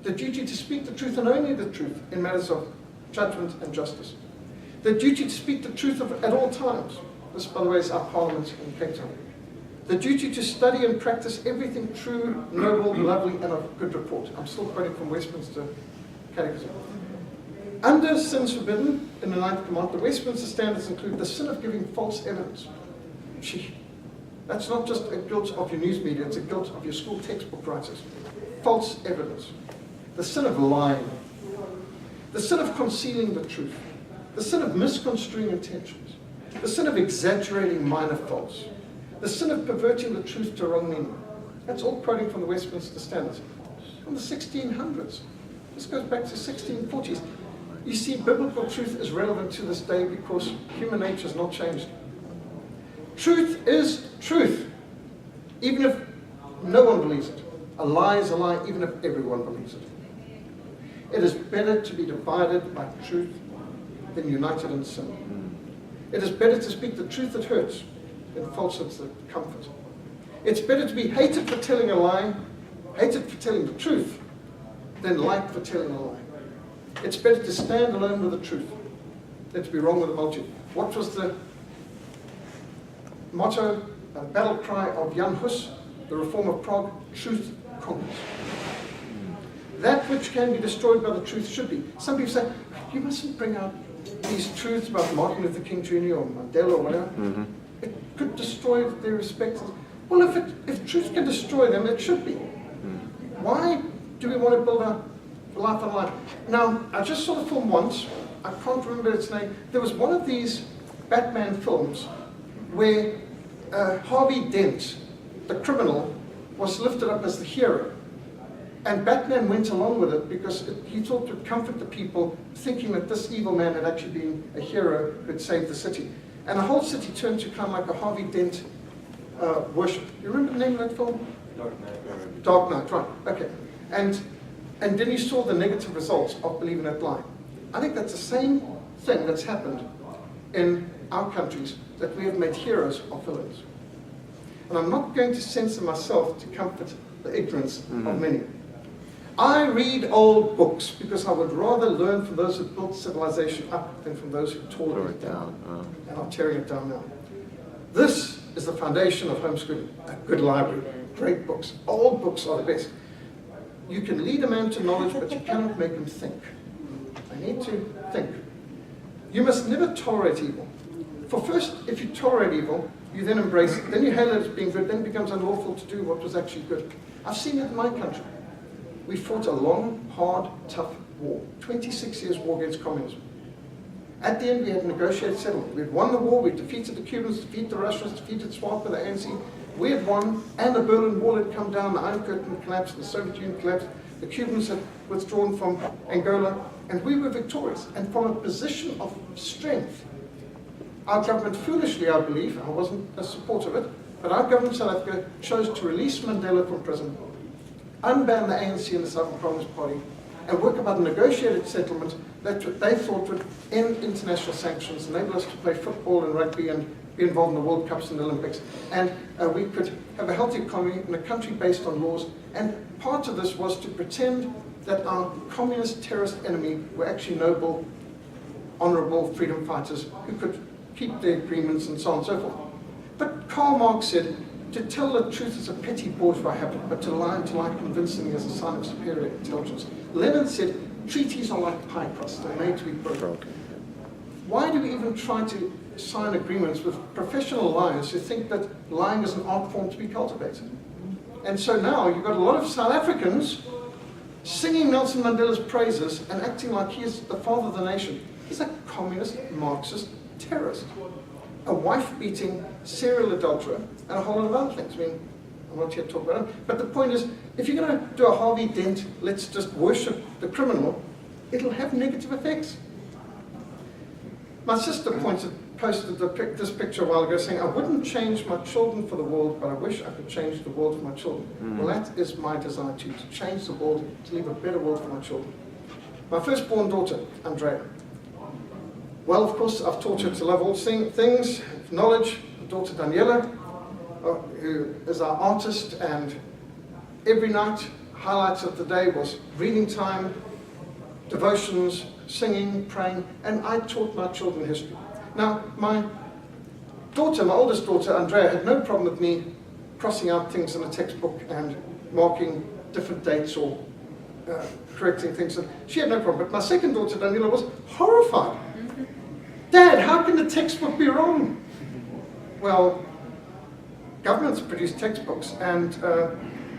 The duty to speak the truth and only the truth in matters of judgment and justice. The duty to speak the truth at all times. This, by the way, is our Parliament in Cape Town. The duty to study and practice everything true, noble, lovely, and of good report. I'm still quoting from Westminster Catechism. Under sins forbidden in the Ninth Command, the Westminster standards include the sin of giving false evidence. Gee, that's not just a guilt of your news media, it's a guilt of your school textbook writers. False evidence. The sin of lying. The sin of concealing the truth. The sin of misconstruing intentions. The sin of exaggerating minor faults. The sin of perverting the truth to wrong meaning. That's all quoting from the Westminster Standards. From the 1600s. This goes back to 1640s. You see, biblical truth is relevant to this day because human nature has not changed. Truth is truth, even if no one believes it. A lie is a lie, even if everyone believes it. It is better to be divided by truth than united in sin. It is better to speak the truth that hurts than falsehoods that comfort. It's better to be hated for telling a lie, hated for telling the truth, than liked for telling a lie. It's better to stand alone with the truth than to be wrong with the multitude. What was the motto, battle cry of Jan Hus, the Reform of Prague? Truth conquers. That which can be destroyed by the truth should be. Some people say, you mustn't bring out these truths about Martin Luther King Jr. or Mandela or whatever. It could destroy their respect. Well, if truth can destroy them, it should be. Why do we want to build a life on life? Now, I just saw the film once. I can't remember its name. There was one of these Batman films where Harvey Dent, the criminal, was lifted up as the hero. And Batman went along with it because he thought it would comfort the people, thinking that this evil man had actually been a hero who had saved the city. And the whole city turned to kind of like a Harvey Dent worship. You remember the name of that film? Dark Knight. Dark Knight, right. Okay. And then you saw the negative results of believing that lie. I think that's the same thing that's happened in our countries, that we have made heroes of villains. And I'm not going to censor myself to comfort the ignorance of many. I read old books because I would rather learn from those who built civilization up than from those who tore it down and are tearing it down now. This is the foundation of homeschooling. A good library, great books. Old books are the best. You can lead a man to knowledge, but you cannot make him think. I need to think. You must never tolerate evil. For first, if you tolerate evil, you then embrace it. Then you hail it as being good. Then it becomes unlawful to do what was actually good. I've seen it in my country. We fought a long, hard, tough war. 26 years war against communism. At the end, we had a negotiated settlement. We had won the war. We defeated the Cubans, defeated the Russians, defeated SWAPO, the ANC. We had won, and the Berlin Wall had come down, the Iron Curtain had collapsed, the Soviet Union collapsed, the Cubans had withdrawn from Angola, and we were victorious. And from a position of strength, our government, foolishly, I believe, I wasn't a supporter of it, but our government in South Africa chose to release Mandela from prison, unban the ANC and the Southern Communist Party, and work about a negotiated settlement that they thought would end international sanctions, enable us to play football and rugby and be involved in the World Cups and the Olympics. And we could have a healthy economy in a country based on laws. And part of this was to pretend that our communist terrorist enemy were actually noble, honorable freedom fighters who could keep their agreements and so on and so forth. But Karl Marx said, to tell the truth is a petty bourgeois habit, but to lie convincingly is a sign of superior intelligence. Lenin said, treaties are like pie crusts, they're made to be broken. Why do we even try to sign agreements with professional liars who think that lying is an art form to be cultivated? And so now you've got a lot of South Africans singing Nelson Mandela's praises and acting like he is the father of the nation. He's a communist, Marxist terrorist, a wife-beating serial adulterer, and a whole lot of other things. I mean, I'm not here to talk about it, but the point is, if you're going to do a Harvey Dent, let's just worship the criminal, it'll have negative effects. My sister posted this picture a while ago saying, I wouldn't change my children for the world, but I wish I could change the world for my children. Well, that is my desire too, to change the world, to leave a better world for my children. My firstborn daughter, Andrea. Well, of course, I've taught her to love all things, knowledge. My daughter, Daniela, who is our artist, and every night, highlights of the day was reading time, devotions, singing, praying, and I taught my children history. Now, my daughter, my oldest daughter, Andrea, had no problem with me crossing out things in a textbook and marking different dates or correcting things. And she had no problem, but my second daughter, Daniela, was horrified. Dad, how can the textbook be wrong? Well, governments produce textbooks, and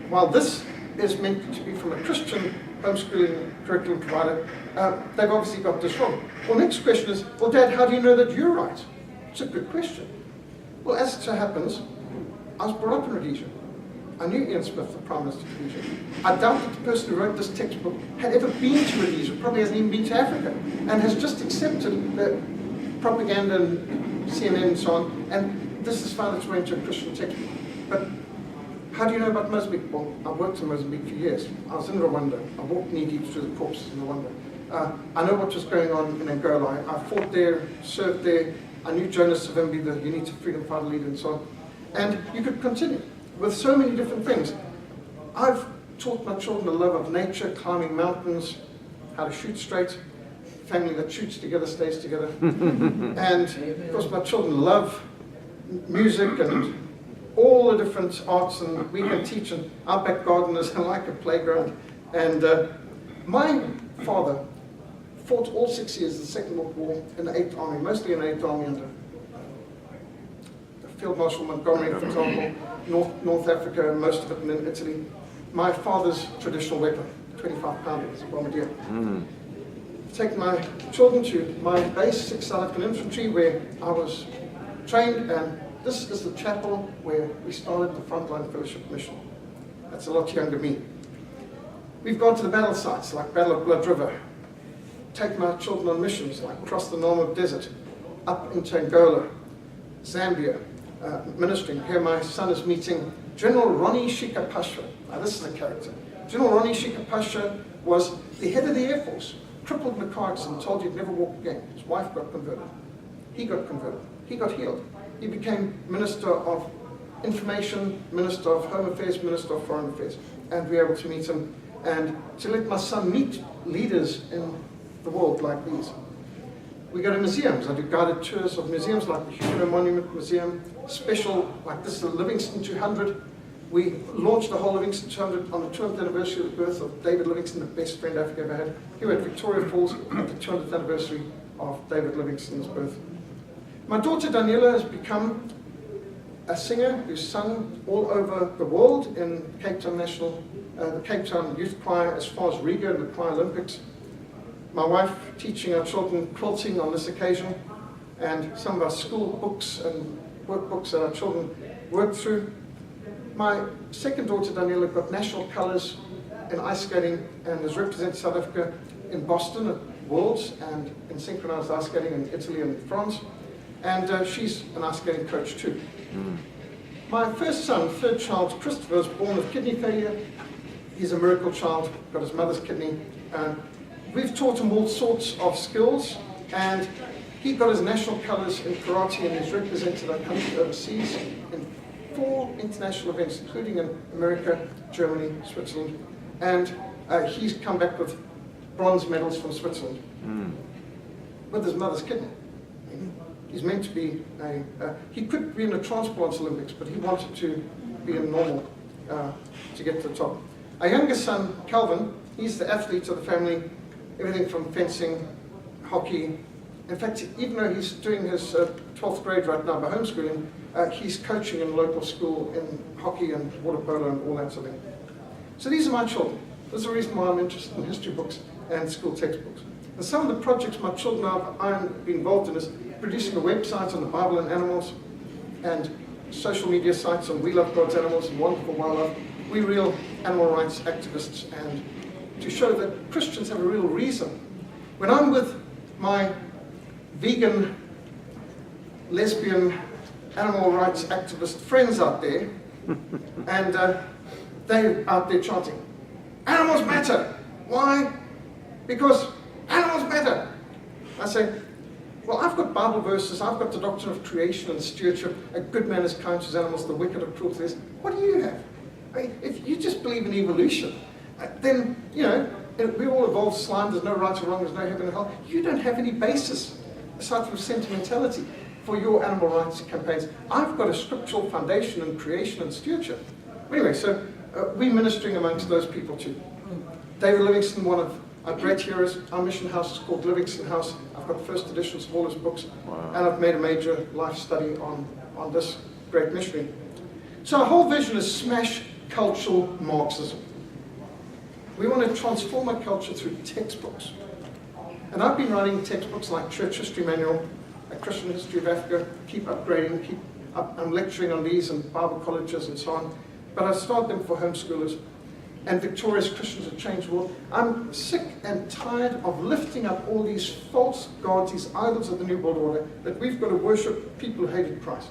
while this is meant to be from a Christian homeschooling curriculum provider, they've obviously got this wrong. Well, next question is, well, Dad, how do you know that you're right? It's a good question. Well, as it so happens, I was brought up in Rhodesia. I knew Ian Smith, the Prime Minister of Rhodesia. I doubt that the person who wrote this textbook had ever been to Rhodesia, probably hasn't even been to Africa, and has just accepted the propaganda and CNN and so on, and this is found its way into a Christian textbook. But How do you know about Mozambique? Well, I worked in Mozambique for years. I was in Rwanda. I walked knee-deep through the corpses in Rwanda. I know what was going on in Angola. I fought there, served there. I knew Jonas Savimbi, the UNITA freedom fighter leader, and so on. And you could continue with so many different things. I've taught my children the love of nature, climbing mountains, how to shoot straight. Family that shoots together stays together. And of course my children love music and all the different arts, and we can teach, and our back garden is like a playground. And my father fought all 6 years of the Second World War in the 8th Army, mostly in the 8th Army under Field Marshal Montgomery, for example, North Africa, and most of it in Italy. My father's traditional weapon, 25-pounder, is a bombardier. Take my children to my base, 6th South African Infantry, where I was trained, and this is the chapel where we started the Frontline Fellowship mission. That's a lot younger me. We've gone to the battle sites, like Battle of Blood River. Take my children on missions, like across the Namib Desert, up into Angola, Zambia, ministering. Here my son is meeting General Ronnie Shikapasha. Now this is a character. General Ronnie Shikapasha was the head of the Air Force, crippled in a car accident, told he'd never walk again. His wife got converted. He got converted. He got healed. He became Minister of Information, Minister of Home Affairs, Minister of Foreign Affairs. And we were able to meet him and to let my son meet leaders in the world like these. We go to museums. I do guided tours of museums like the Hugo Monument Museum, special, like this is the Livingston 200. We launched the whole Livingston 200 on the 200th anniversary of the birth of David Livingstone, the best friend Africa ever had. Here at Victoria Falls at the 200th anniversary of David Livingstone's birth. My daughter Daniela has become a singer who's sung all over the world in Cape Town the Cape Town Youth Choir as far as Riga and the Choir Olympics. My wife teaching our children quilting on this occasion, and some of our school books and workbooks that our children work through. My second daughter Daniela got national colours in ice skating and has represented South Africa in Boston at Worlds and in synchronized ice skating in Italy and France. And she's an ice skating coach too. My first son, third child, Christopher, was born with kidney failure. He's a miracle child, got his mother's kidney. We've taught him all sorts of skills, and he got his national colours in karate, and he's represented our country overseas in 4 international events, including in America, Germany, Switzerland. And he's come back with bronze medals from Switzerland with his mother's kidney. He's meant to be he could be in the Transplants Olympics, but he wanted to be a normal to get to the top. Our youngest son, Calvin, he's the athlete of the family, everything from fencing, hockey. In fact, even though he's doing his 12th grade right now by homeschooling, he's coaching in a local school in hockey and water polo and all that sort of thing. So these are my children. This is the reason why I'm interested in history books and school textbooks. And some of the projects my children I've been involved in is producing a website on the Bible and animals, and social media sites on We Love God's Animals and Wonderful Wildlife. We're real animal rights activists, and to show that Christians have a real reason. When I'm with my vegan, lesbian, animal rights activist friends out there, and they're out there chanting, "Animals matter." Why? Because animals matter. I say, well, I've got Bible verses, I've got the doctrine of creation and stewardship, a good man is kind to his animals, the wicked are cruel to theirs. What do you have? I mean, if you just believe in evolution, then, you know, we all evolved slime, there's no right or wrong, there's no heaven and hell. You don't have any basis, aside from sentimentality, for your animal rights campaigns. I've got a scriptural foundation in creation and stewardship. Anyway, so we're ministering amongst those people too. David Livingstone, one of our great heroes. Our mission house is called Livingstone House. I've got first editions of all his books. Wow. And I've made a major life study on this great missionary. So our whole vision is smash cultural Marxism. We want to transform our culture through textbooks. And I've been writing textbooks like Church History Manual, A Christian History of Africa, keep upgrading, I'm lecturing on these in Bible colleges and so on. But I start them for homeschoolers. And Victorious Christians Have Changed the World. I'm sick and tired of lifting up all these false gods, these idols of the New World Order, that we've got to worship people who hated Christ.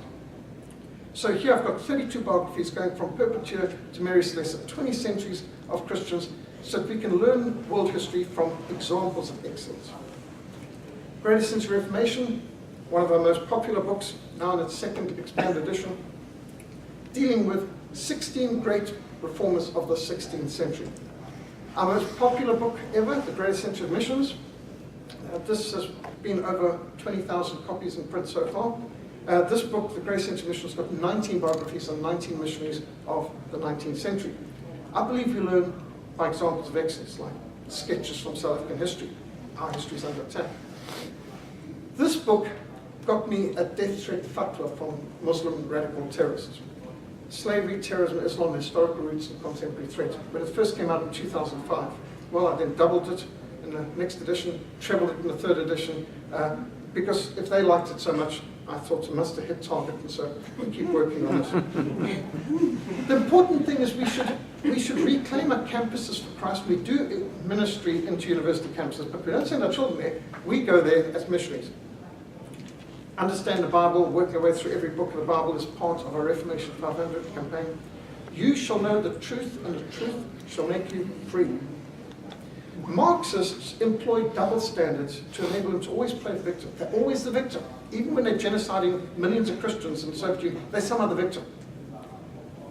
So here I've got 32 biographies going from Perpetua to Mary Celeste, 20 centuries of Christians, so that we can learn world history from examples of excellence. Great Essential Reformation, one of our most popular books, now in its second expanded edition, dealing with 16 great reformers of the 16th century. Our most popular book ever, The Great Essential Missions. This has been over 20,000 copies in print so far. This book, The Great Essential Missions, has got 19 biographies on 19 missionaries of the 19th century. I believe we learn by examples of excellence, like sketches from South African history. Our history is under attack. This book got me a death threat fatwa from Muslim radical terrorists. Slavery, Terrorism, Islam, Historical Roots and Contemporary Threat. When it first came out in 2005, well, I then doubled it in the next edition, trebled it in the third edition, because if they liked it so much, I thought it must have hit target, and so we keep working on it. The important thing is we should reclaim our campuses for Christ. We do ministry into university campuses, but we don't send our children there. We go there as missionaries. Understand the Bible, working our way through every book of the Bible is part of our Reformation 500 campaign. You shall know the truth, and the truth shall make you free. Marxists employ double standards to enable them to always play the victim. They're always the victim. Even when they're genociding millions of Christians in the Soviet Union, they're somehow the victim.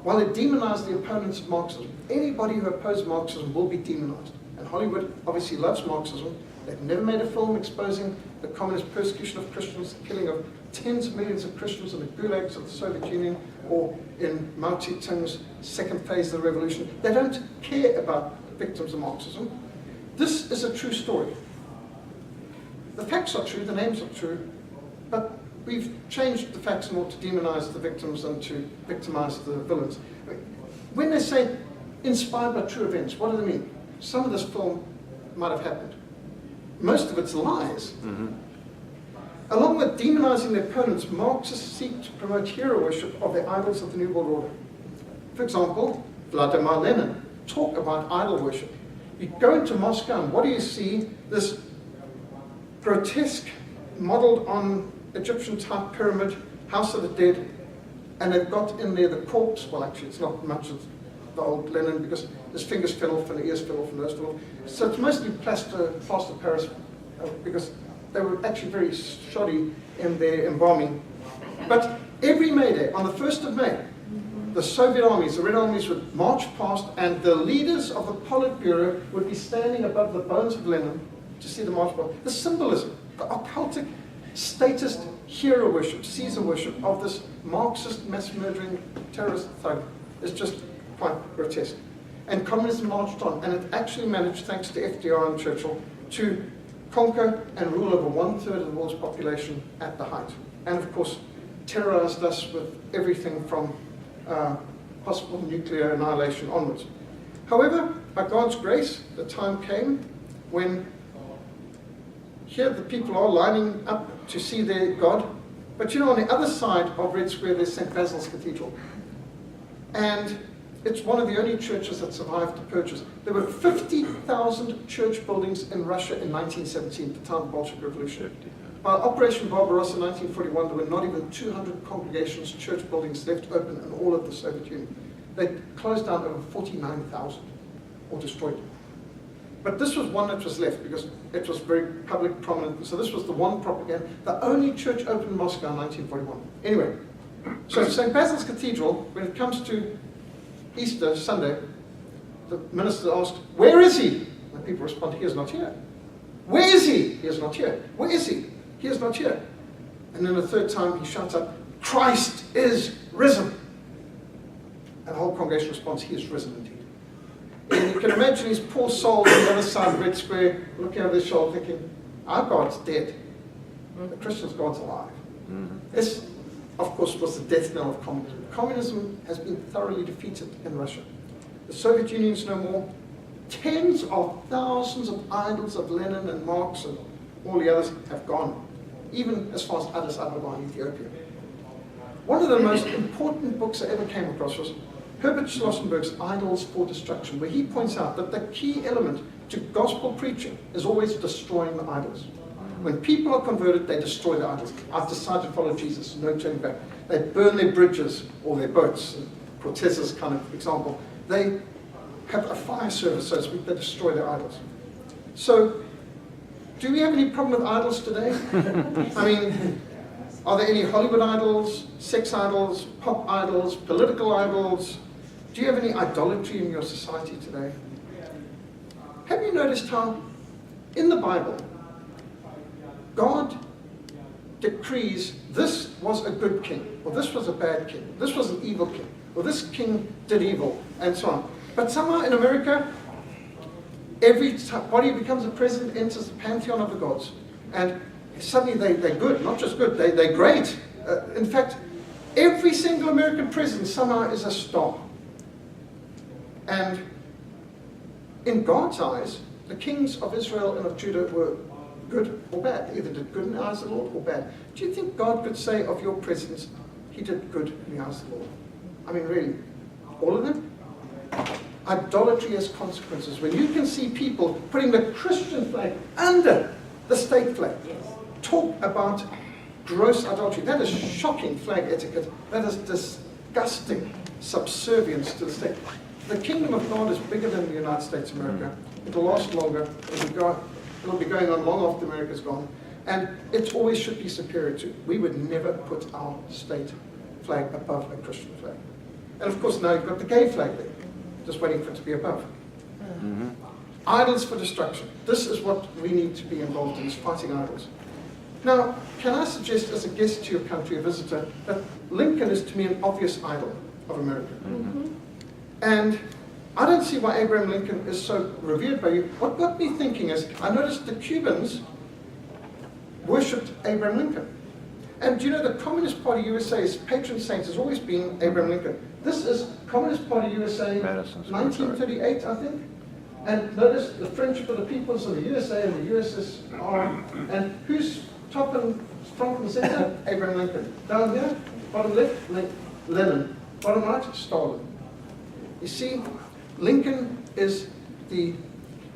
While they demonize the opponents of Marxism, anybody who opposes Marxism will be demonized. And Hollywood obviously loves Marxism. They've never made a film exposing the communist persecution of Christians, the killing of tens of millions of Christians in the gulags of the Soviet Union, or in Mao Zedong's second phase of the revolution. They don't care about the victims of Marxism. This is a true story. The facts are true, the names are true, but we've changed the facts in order to demonize the victims and to victimize the villains. When they say inspired by true events, what do they mean? Some of this film might have happened. Most of it's lies. Along with demonizing their opponents, Marxists seek to promote hero worship of the idols of the New World Order. For example, Vladimir Lenin talked about idol worship. You go into Moscow and what do you see? This grotesque, modeled on Egyptian type pyramid, House of the Dead, and they've got in there the corpse. Well, actually it's not much of the old Lenin because his fingers fell off and the ears fell off and those fell off. So it's mostly plaster Paris because they were actually very shoddy in their embalming. But every May Day, on the 1st of May, the Soviet armies, the Red Armies would march past and the leaders of the Politburo would be standing above the bones of Lenin to see the march past. The symbolism, the occultic, statist hero worship, Caesar worship of this Marxist mass murdering terrorist thug is just quite grotesque. And communism marched on, and it actually managed, thanks to FDR and Churchill, to conquer and rule over 1/3 of the world's population at the height. And of course, terrorized us with everything from possible nuclear annihilation onwards. However, by God's grace, the time came when here the people are lining up to see their God. But you know, on the other side of Red Square, there's St. Basil's Cathedral. And it's one of the only churches that survived the purges. There were 50,000 church buildings in Russia in 1917, the time of the Bolshevik Revolution. By Operation Barbarossa in 1941, there were not even 200 congregations, church buildings left open in all of the Soviet Union. They closed down over 49,000 or destroyed. But this was one that was left because it was very public, prominent. So this was the one propaganda, the only church open in Moscow in 1941. Anyway, so St. Basil's Cathedral, when it comes to Easter Sunday, the minister asked, "Where is he?" And people respond, "He is not here." "Where is he?" "He is not here." "Where is he?" "He is not here." And then the third time he shouts out, "Christ is risen." And the whole congregation responds, "He is risen indeed." And you can imagine his poor soul on the other side of Red Square, looking over his shoulder thinking, our God's dead. The Christian's God's alive. This, of course, was the death knell of communism. Communism has been thoroughly defeated in Russia. The Soviet Union is no more. Tens of thousands of idols of Lenin and Marx and all the others have gone, even as far as Addis Ababa in Ethiopia. One of the most important books I ever came across was Herbert Schlossenberg's Idols for Destruction, where he points out that the key element to gospel preaching is always destroying the idols. When people are converted, they destroy their idols. I've decided to follow Jesus, no turning back. They burn their bridges or their boats. Cortez's kind of example. They have a fire service, so to speak. They destroy their idols. So, do we have any problem with idols today? I mean, are there any Hollywood idols, sex idols, pop idols, political idols? Do you have any idolatry in your society today? Have you noticed how in the Bible, God decrees this was a good king, or this was a bad king, this was an evil king, or this king did evil, and so on. But somehow in America, everybody who becomes a president enters the pantheon of the gods. And suddenly they're good, not just good, they're great. In fact, every single American president somehow is a star. And in God's eyes, the kings of Israel and of Judah were good or bad. They either did good in the eyes of the Lord or bad. Do you think God could say of your presidents, he did good in the eyes of the Lord? I mean, really, all of them? Idolatry has consequences. When you can see people putting the Christian flag under the state flag, talk about gross idolatry. That is shocking flag etiquette. That is disgusting subservience to the state. The kingdom of God is bigger than the United States of America. It will last longer. It'll be going on long after America's gone. And it always should be superior to. We would never put our state flag above a Christian flag. And of course now you've got the gay flag there, just waiting for it to be above. Idols for destruction. This is what we need to be involved in, is fighting idols. Now, can I suggest as a guest to your country, a visitor, that Lincoln is to me an obvious idol of America. And I don't see why Abraham Lincoln is so revered by you. What got me thinking is, I noticed the Cubans worshipped Abraham Lincoln. And do you know the Communist Party USA's patron saint has always been Abraham Lincoln. This is Communist Party USA, 1938, I think. And notice the friendship of the peoples of the USA and the USSR. And who's top and front and center? Abraham Lincoln. Down here, bottom left, Lenin. Bottom right, Stalin. You see, Lincoln is the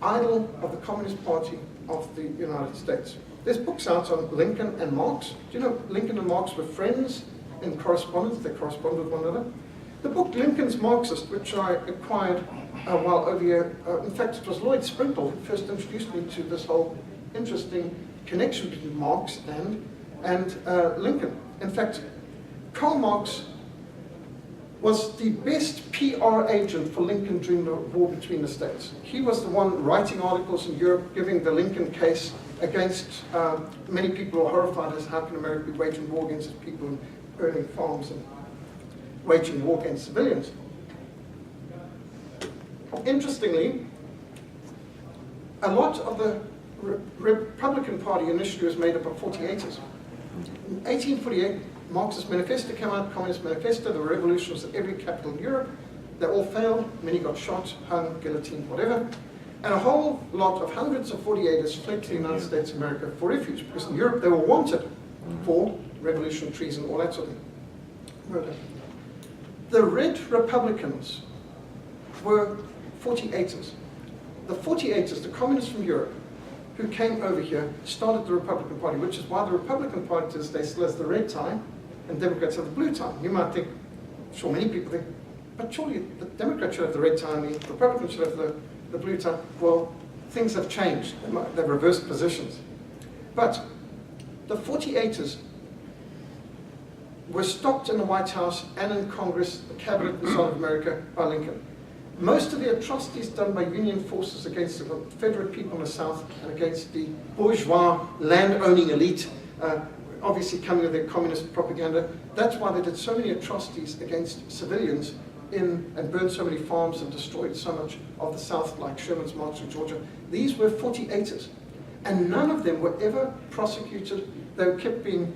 idol of the Communist Party of the United States. There's books out on Lincoln and Marx. Do you know Lincoln and Marx were friends in correspondence? They corresponded with one another. The book Lincoln's Marxist, which I acquired while over here, in fact it was Lloyd Sprinkle who first introduced me to this whole interesting connection between Marx and Lincoln. In fact, Karl Marx was the best PR agent for Lincoln during the war between the states. He was the one writing articles in Europe, giving the Lincoln case against many people who are horrified as how can America be waging war against its people and burning farms and waging war against civilians. Interestingly, a lot of the Republican Party initially was made up of 48ers. In 1848, Marxist Manifesto came out, Communist Manifesto, there were revolutions at every capital in Europe. They all failed, many got shot, hung, guillotined, whatever. And a whole lot of hundreds of 48ers fled to the United States of America for refuge, because in Europe they were wanted for revolution, treason, all that sort of murder. The Red Republicans were 48ers. The 48ers, the communists from Europe, who came over here, started the Republican Party, which is why the Republican Party to this day still has the red tie, and Democrats have the blue tie. You might think, sure, many people think, but surely the Democrats should have the red tie and the Republicans should have the blue tie. Well, things have changed. They've reversed positions. But the 48ers were stopped in the White House and in Congress, the cabinet and so on of America by Lincoln. Most of the atrocities done by Union forces against the Confederate people in the South and against the bourgeois land-owning elite, obviously coming with their communist propaganda, that's why they did so many atrocities against civilians and burned so many farms and destroyed so much of the South, like Sherman's March through Georgia. These were 48ers, and none of them were ever prosecuted. They kept being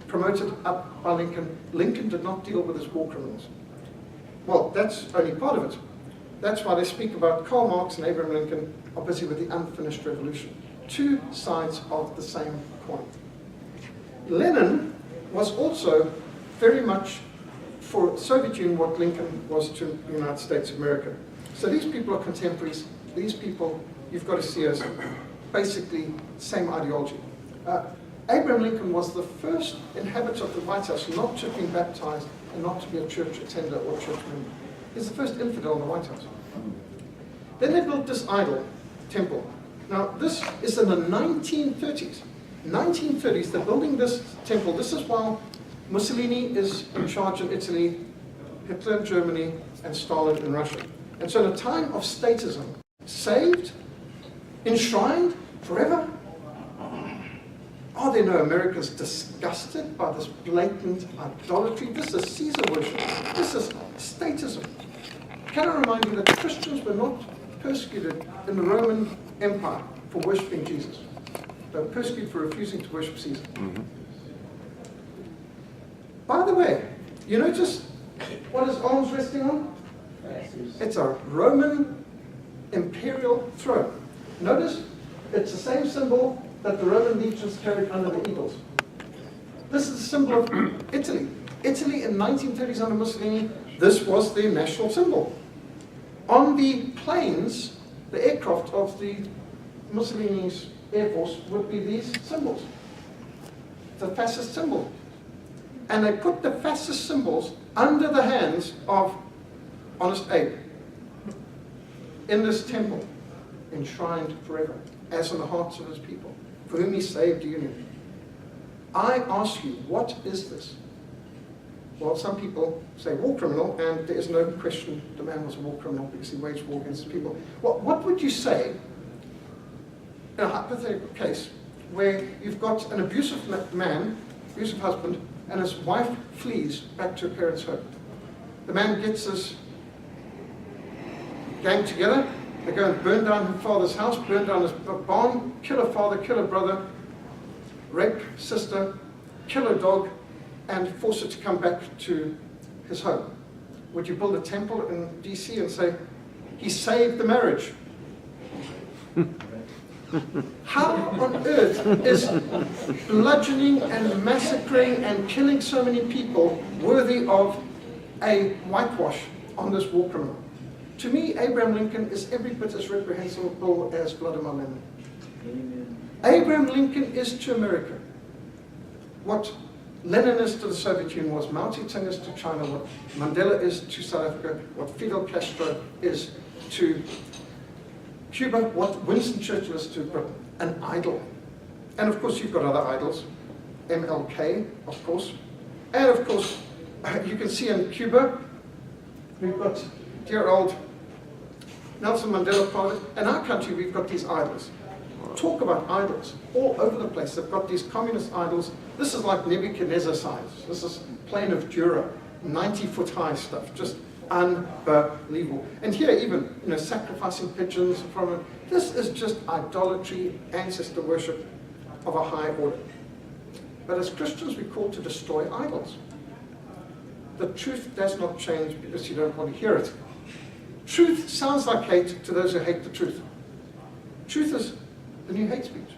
promoted up by Lincoln. Lincoln did not deal with his war criminals. Well, that's only part of it. That's why they speak about Karl Marx and Abraham Lincoln are busy with the unfinished revolution. Two sides of the same coin. Lenin was also very much for Soviet Union what Lincoln was to the United States of America. So these people are contemporaries. These people you've got to see as basically same ideology. Abraham Lincoln was the first inhabitant of the White House not to have been baptized and not to be a church attender or church member. He's the first infidel in the White House. Then they built this idol temple. Now, this is in the 1930s. 1930s, they're building this temple. This is while Mussolini is in charge in Italy, Hitler in Germany, and Stalin in Russia. And so in a time of statism, saved, enshrined forever, are there no Americans disgusted by this blatant idolatry? This is Caesar worship. This is statism. Can I remind you that Christians were not persecuted in the Roman Empire for worshipping Jesus? They were persecuted for refusing to worship Caesar. By the way, you notice what his arms resting on? It's a Roman imperial throne. Notice it's the same symbol that the Roman legions carried under the eagles. This is the symbol of Italy. Italy in 1930s under Mussolini, this was their national symbol. On the planes, the aircraft of the Mussolini's Air Force would be these symbols. The fascist symbol. And they put the fascist symbols under the hands of Honest Abe in this temple, enshrined forever, as in the hearts of his people, for whom he saved the Union. I ask you, what is this? Well, some people say war criminal, and there is no question the man was a war criminal because he waged war against his people. Well, what would you say in a hypothetical case where you've got an abusive man, abusive husband, and his wife flees back to her parents' home? The man gets his gang together, they go and burn down her father's house, burn down his barn, kill her father, kill her brother, rape sister, kill her dog, and force her to come back to his home. Would you build a temple in DC and say, he saved the marriage? How on earth is bludgeoning and massacring and killing so many people worthy of a whitewash on this war criminal? To me, Abraham Lincoln is every bit as reprehensible as Vladimir Lenin. Amen. Abraham Lincoln is to America what Lenin is to the Soviet Union, was Mao Zedong is to China, what Mandela is to South Africa, what Fidel Castro is to Cuba, what Winston Churchill is to Britain. An idol. And of course you've got other idols. MLK, of course. And of course, you can see in Cuba, we've got dear old Nelson Mandela Party. In our country, we've got these idols. Talk about idols all over the place. They've got these communist idols. This is like Nebuchadnezzar size. This is plain of Dura, 90-foot high stuff, just unbelievable. And here even, sacrificing pigeons from it. This is just idolatry, ancestor worship of a high order. But as Christians, we're called to destroy idols. The truth does not change because you don't want to hear it. Truth sounds like hate to those who hate the truth. Truth is the new hate speech.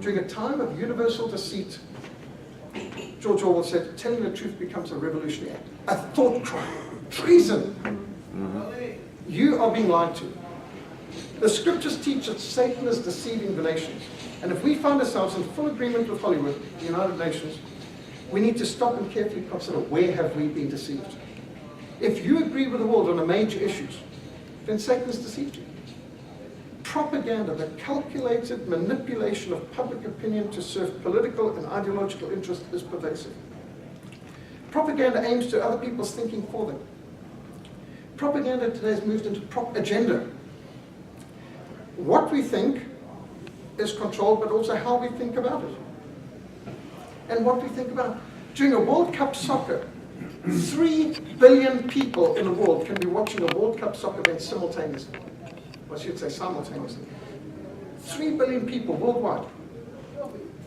During a time of universal deceit, George Orwell said, telling the truth becomes a revolutionary act, a thought crime, treason. You are being lied to. The scriptures teach that Satan is deceiving the nations. And if we find ourselves in full agreement with Hollywood, the United Nations, we need to stop and carefully consider, where have we been deceived? If you agree with the world on the major issues, then Satan has deceived you. Propaganda, the calculated manipulation of public opinion to serve political and ideological interest, is pervasive. Propaganda aims to other people's thinking for them. Propaganda today has moved into agenda. What we think is controlled, but also how we think about it. And what we think about. During a World Cup soccer, 3 billion people in the world can be watching a World Cup soccer event simultaneously. I should say simultaneously. 3 billion people worldwide.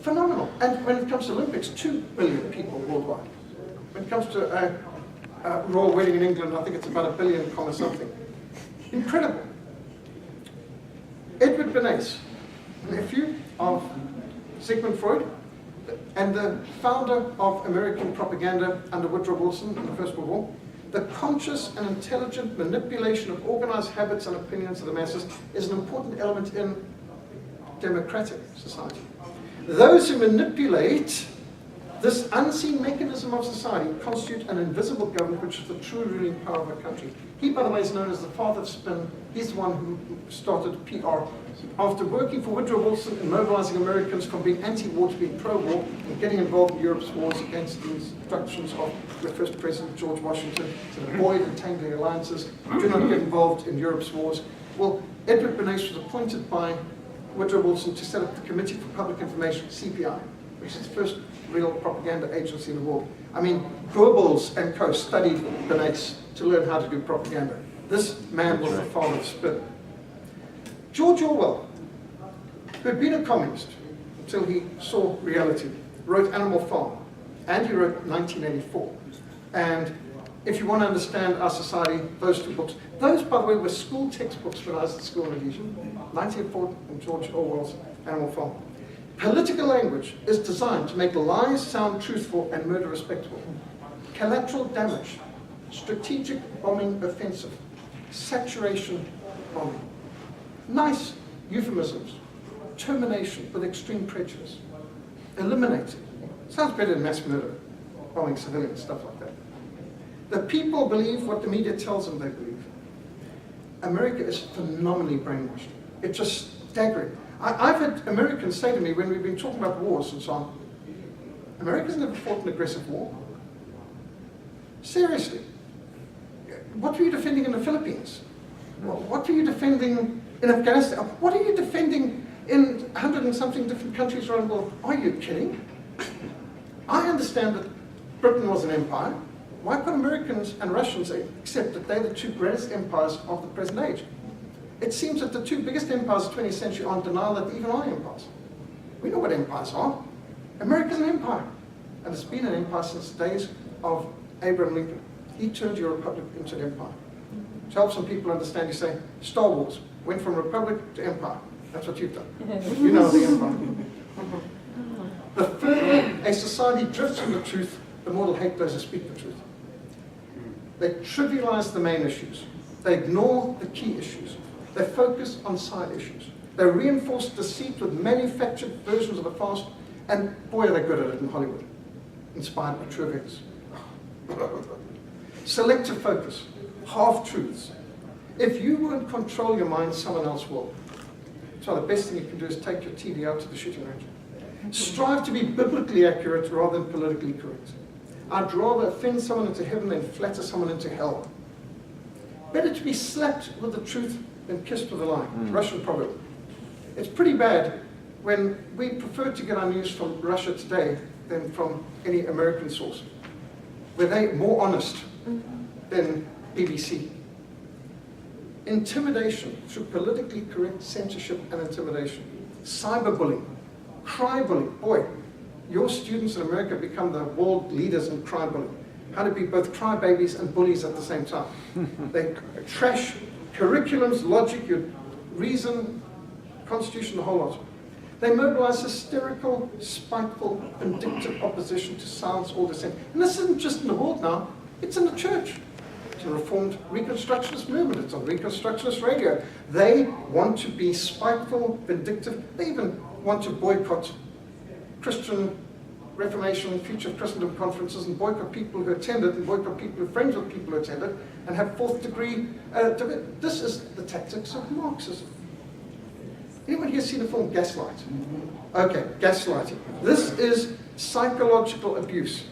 Phenomenal. And when it comes to Olympics, 2 billion people worldwide. When it comes to a royal wedding in England, I think it's about 1 billion, something. Incredible. Edward Bernays, nephew of Sigmund Freud, and the founder of American propaganda under Woodrow Wilson in the First World War, the conscious and intelligent manipulation of organized habits and opinions of the masses is an important element in democratic society. Those who manipulate this unseen mechanism of society constitute an invisible government, which is the true ruling power of a country. He, by the way, is known as the father of spin. He's the one who started PR. After working for Woodrow Wilson and mobilizing Americans from being anti-war to being pro-war and getting involved in Europe's wars against the instructions of the first President George Washington to avoid entangling alliances, do not get involved in Europe's wars. Well, Edward Bernays was appointed by Woodrow Wilson to set up the Committee for Public Information, CPI, which is the first real propaganda agency in the world. I mean, Goebbels and co. studied Bernays to learn how to do propaganda. This man was the father of spin. George Orwell, who had been a communist until he saw reality, wrote Animal Farm, and he wrote 1984. And if you want to understand our society, those two books, those, by the way, were school textbooks when I was at school in Rhodesia, 1984 and George Orwell's Animal Farm. Political language is designed to make lies sound truthful and murder respectable. Collateral damage, strategic bombing offensive, saturation bombing. Nice euphemisms, termination with extreme prejudice, eliminated. Sounds better than mass murder, bombing civilians, stuff like that. The people believe what the media tells them they believe. America is phenomenally brainwashed. It's just staggering. I've had Americans say to me when we've been talking about wars and so on, America's never fought an aggressive war. Seriously. What were you defending in the Philippines? What were you defending in Afghanistan? What are you defending in 100 and something different countries around the world? Are you kidding? I understand that Britain was an empire. Why could Americans and Russians accept that they're the two greatest empires of the present age? It seems that the two biggest empires of the 20th century are in denial that they even are empires. We know what empires are. America's an empire. And it's been an empire since the days of Abraham Lincoln. He turned your republic into an empire. To help some people understand, you say, Star Wars went from republic to empire. That's what you've done. You know the empire. The further a society drifts from the truth, the more they'll hate those who speak the truth. They trivialize the main issues. They ignore the key issues. They focus on side issues. They reinforce deceit with manufactured versions of the past, and boy, are they good at it in Hollywood, inspired by true events. Selective focus, half-truths. If you won't control your mind, someone else will. So the best thing you can do is take your TV out to the shooting range. Strive to be biblically accurate rather than politically correct. I'd rather offend someone into heaven than flatter someone into hell. Better to be slapped with the truth than kissed with a lie. Russian proverb. It's pretty bad when we prefer to get our news from Russia Today than from any American source. Were they more honest than BBC? Intimidation through politically correct censorship and intimidation. Cyberbullying. Crybullying. Boy, your students in America become the world leaders in crybullying. How to be both crybabies and bullies at the same time. They trash curriculums, logic, your reason, constitution, the whole lot. They mobilize hysterical, spiteful, vindictive opposition to silence all dissent. And this isn't just in the world now, it's in the church. It's a Reformed Reconstructionist movement, it's on Reconstructionist radio. They want to be spiteful, vindictive, they even want to boycott Christian Reformation, Future of Christendom conferences, and boycott people who attended, and boycott people who are friends with people who attended, and have fourth degree. This is the tactics of Marxism. Anyone here seen the film Gaslight? Okay, gaslighting. This is psychological abuse,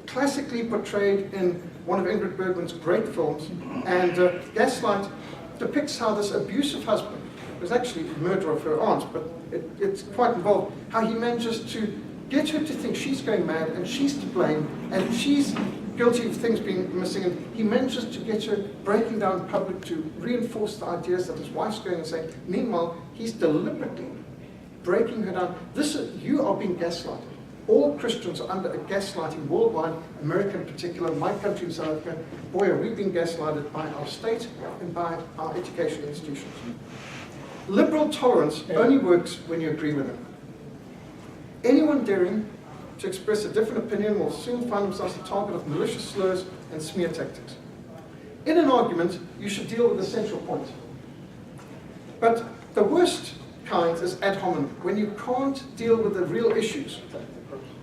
classically portrayed in one of Ingrid Bergman's great films, and Gaslight depicts how this abusive husband, who was actually the murderer of her aunt, but it's quite involved, how he manages to get her to think she's going mad and she's to blame and she's guilty of things being missing, and he manages to get her breaking down in public to reinforce the ideas that his wife's going and saying. Meanwhile, he's deliberately breaking her down. You are being gaslighted. All Christians are under a gaslighting worldwide, America in particular, my country in South Africa. Boy, are we being gaslighted by our state and by our education institutions. Liberal tolerance only works when you agree with it. Anyone daring to express a different opinion will soon find themselves the target of malicious slurs and smear tactics. In an argument, you should deal with the central point. But the worst kinds is ad hominem. When you can't deal with the real issues,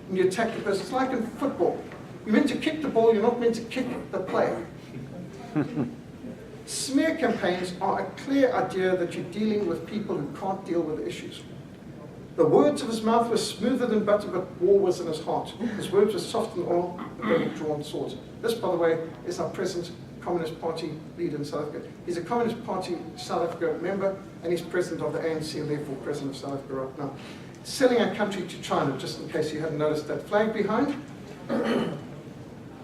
and you attack the person. It's like in football. You're meant to kick the ball, you're not meant to kick the player. Smear campaigns are a clear idea that you're dealing with people who can't deal with the issues. The words of his mouth were smoother than butter, but war was in his heart. His words were soft and oil, but they were drawn swords. This, by the way, is our present Communist Party leader in South Africa. He's a Communist Party South Africa member, and he's president of the ANC, and therefore president of South Africa right now. Selling our country to China, just in case you hadn't noticed that flag behind.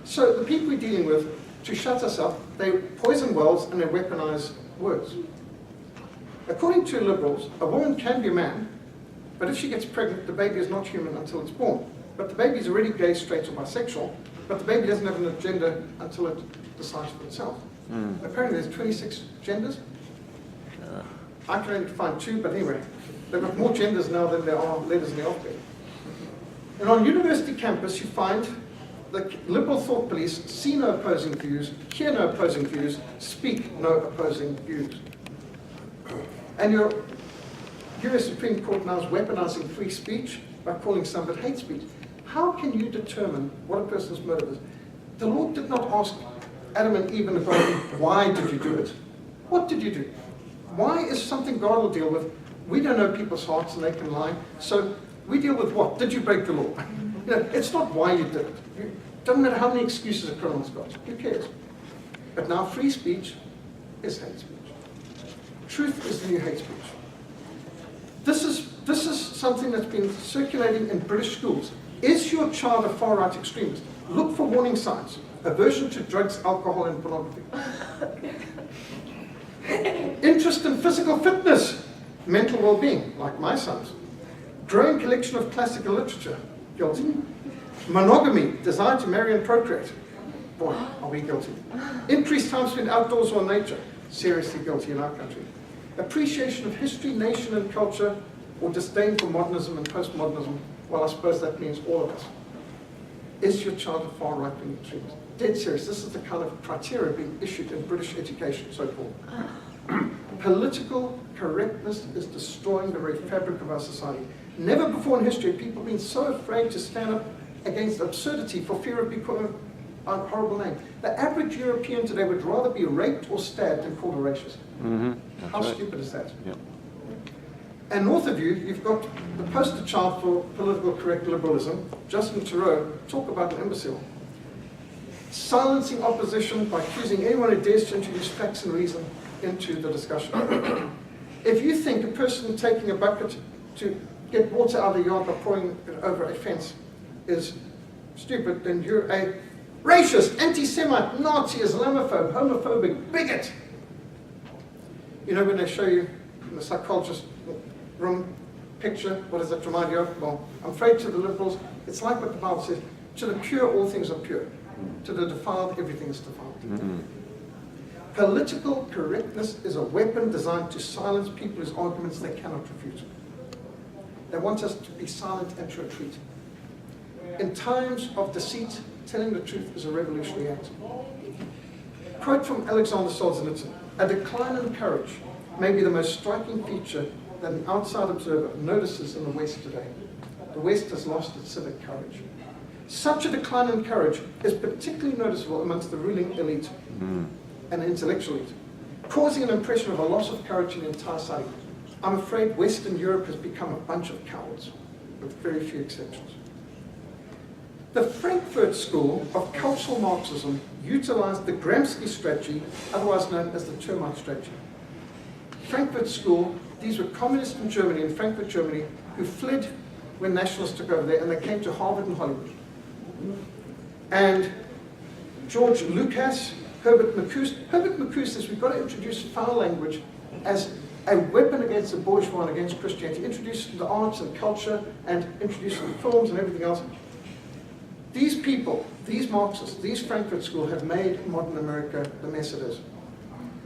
So the people we're dealing with, to shut us up, they poison wells and they weaponize words. According to liberals, a woman can be a man, but if she gets pregnant, the baby is not human until it's born. But the baby is already gay, straight, or bisexual, but the baby doesn't have an agenda until it decides for itself. Apparently there's 26 genders. I can only find 2, but anyway, they've got more genders now than there are letters in the alphabet. And on university campus, you find the liberal thought police see no opposing views, hear no opposing views, speak no opposing views. And your US Supreme Court now is weaponizing free speech by calling some of it hate speech. How can you determine what a person's motive is? The Lord did not ask Adam and Eve in the garden, why did you do it? What did you do? Why is something God will deal with? We don't know people's hearts and they can lie. So we deal with what? Did you break the law? You know, it's not why you did it. It doesn't matter how many excuses a criminal's got. Who cares? But now free speech is hate speech. Truth is the new hate speech. This is something that's been circulating in British schools. Is your child a far-right extremist? Look for warning signs. Aversion to drugs, alcohol, and pornography. Interest in physical fitness, mental well-being, like my son's. Growing collection of classical literature, guilty. Monogamy, desire to marry and procreate. Boy, are we guilty. Increased time spent outdoors or in nature, seriously guilty in our country. Appreciation of history, nation, and culture, or disdain for modernism and postmodernism. Well, I suppose that means all of us. Is your child a far right-wing extremist? Dead serious. This is the kind of criteria being issued in British education, so-called. Political correctness is destroying the very fabric of our society. Never before in history have people been so afraid to stand up against absurdity for fear of becoming a horrible name. The average European today would rather be raped or stabbed than called a racist. How stupid is that? Yep. And north of you, you've got the poster child for political correct liberalism, Justin Trudeau, talk about an imbecile. Silencing opposition by accusing anyone who dares to introduce facts and reason into the discussion. If you think a person taking a bucket to get water out of the yard by pouring it over a fence is stupid, then you're a racist, anti-Semite, Nazi, Islamophobe, homophobic, bigot. You know when they show you in the psychologist room picture, what does that remind you of? Well, I'm afraid to the liberals, it's like what the Bible says, to the pure all things are pure, to the defiled everything is defiled. Political correctness is a weapon designed to silence people whose arguments they cannot refute. They want us to be silent and to retreat. In times of deceit, telling the truth is a revolutionary act. Quote from Alexander Solzhenitsyn, "A decline in courage may be the most striking feature that an outside observer notices in the West today. The West has lost its civic courage. Such a decline in courage is particularly noticeable amongst the ruling elite and the intellectual elite, causing an impression of a loss of courage in the entire society. I'm afraid Western Europe has become a bunch of cowards, with very few exceptions." The Frankfurt School of Cultural Marxism utilized the Gramsci strategy, otherwise known as the termite strategy. Frankfurt School, these were communists in Germany, in Frankfurt, Germany, who fled when nationalists took over there, and they came to Harvard and Hollywood. And George Lucas, Herbert Marcuse says we've got to introduce foul language as a weapon against the bourgeois and against Christianity, introduce it into arts and culture, and introduce it in films and everything else. These people, these Marxists, these Frankfurt School have made modern America the mess it is.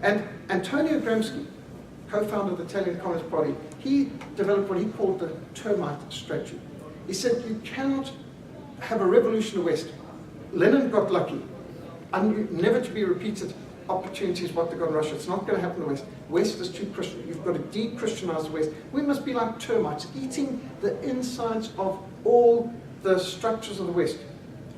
And Antonio Gramsci, co-founder of the Italian Communist Party, he developed what he called the termite strategy. He said you cannot have a revolution in the West. Lenin got lucky, never to be repeated opportunities what they got in Russia. It's not going to happen in the West. West is too Christian. You've got to de-Christianize the West. We must be like termites, eating the insides of all the structures of the West,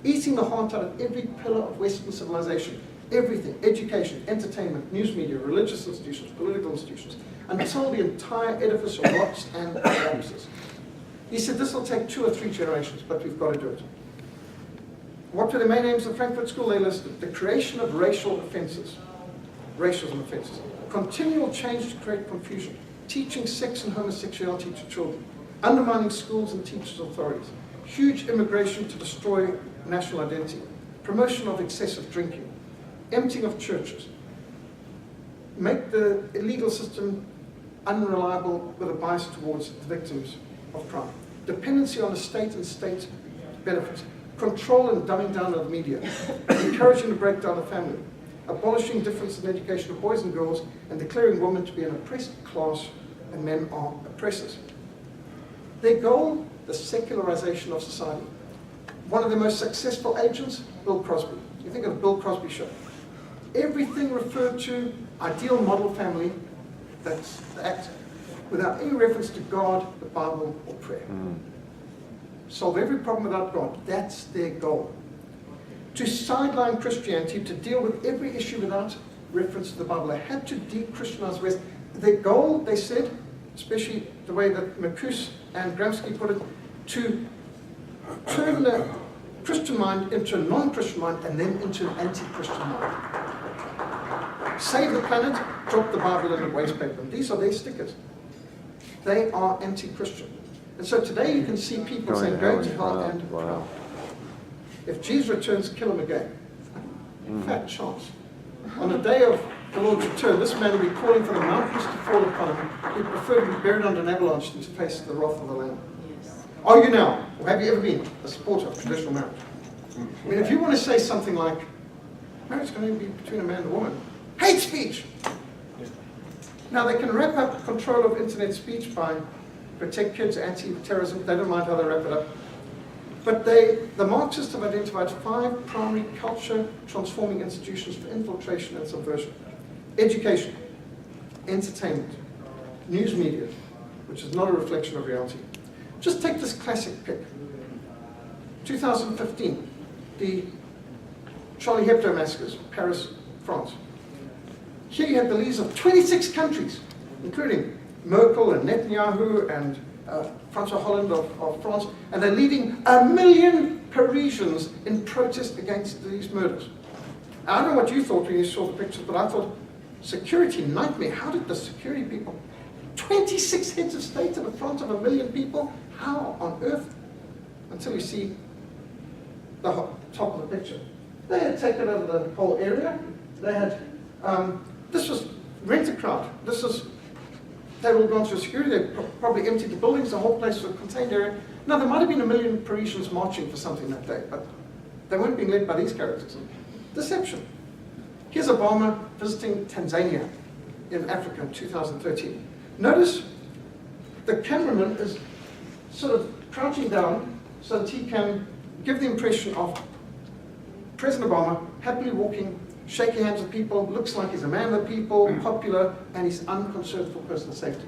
eating the heart out of every pillar of Western civilization, everything, education, entertainment, news media, religious institutions, political institutions, until the entire edifice rots and collapses. He said this will take 2 or 3 generations, but we've got to do it. What were the main aims of Frankfurt School? They listed the creation of racial offences, racism offences, continual change to create confusion, teaching sex and homosexuality to children, undermining schools and teachers' authorities, huge immigration to destroy national identity, promotion of excessive drinking, emptying of churches, make the legal system unreliable with a bias towards the victims of crime, dependency on the state and state benefits, control and dumbing down of the media, encouraging the breakdown of family, abolishing difference in education of boys and girls, and declaring women to be an oppressed class and men are oppressors. Their goal, the secularization of society. One of the most successful agents, Bill Crosby. You think of the Bill Crosby show. Everything referred to ideal model family, that's the act, without any reference to God, the Bible, or prayer. Solve every problem without God. That's their goal. To sideline Christianity, to deal with every issue without reference to the Bible. They had to de-Christianize the West. Their goal, they said, especially the way that Marcuse and Gramsci put it, to turn the Christian mind into a non-Christian mind and then into an anti-Christian mind. Save the planet, drop the Bible in the waste paper. And these are their stickers. They are anti-Christian. And so today you can see people saying, go to hell and hell. If Jesus returns, kill him again. Fat chance. On the day of the Lord's return, this man will be calling for the mountains to fall upon him. He'd prefer to be buried under an avalanche than to face the wrath of the Lamb. Are you now, or have you ever been, a supporter of traditional marriage? I mean, if you want to say something like, marriage can only be between a man and a woman, hate speech! Now, they can wrap up control of internet speech by protect kids, anti-terrorism. They don't mind how they wrap it up. But the Marxists have identified 5 primary culture-transforming institutions for infiltration and subversion. Education, entertainment, news media, which is not a reflection of reality. Just take this classic pick. 2015, the Charlie Hebdo massacres, Paris, France. Here you have the leaders of 26 countries, including Merkel and Netanyahu and François Hollande of France, and they're leading 1 million Parisians in protest against these murders. I don't know what you thought when you saw the pictures, but I thought, security nightmare. How did the security people, 26 heads of state in the front of 1 million people, how on earth? Until you see the top of the picture. They had taken over the whole area. They had, this was rent-a-crowd. They were all gone through security. They probably emptied the buildings. The whole place was a contained area. Now, there might have been 1 million Parisians marching for something that day, but they weren't being led by these characters. Deception. Here's Obama visiting Tanzania in Africa in 2013. Notice the cameraman is sort of crouching down so that he can give the impression of President Obama happily walking, shaking hands with people, looks like he's a man of the people, popular, and he's unconcerned for personal safety.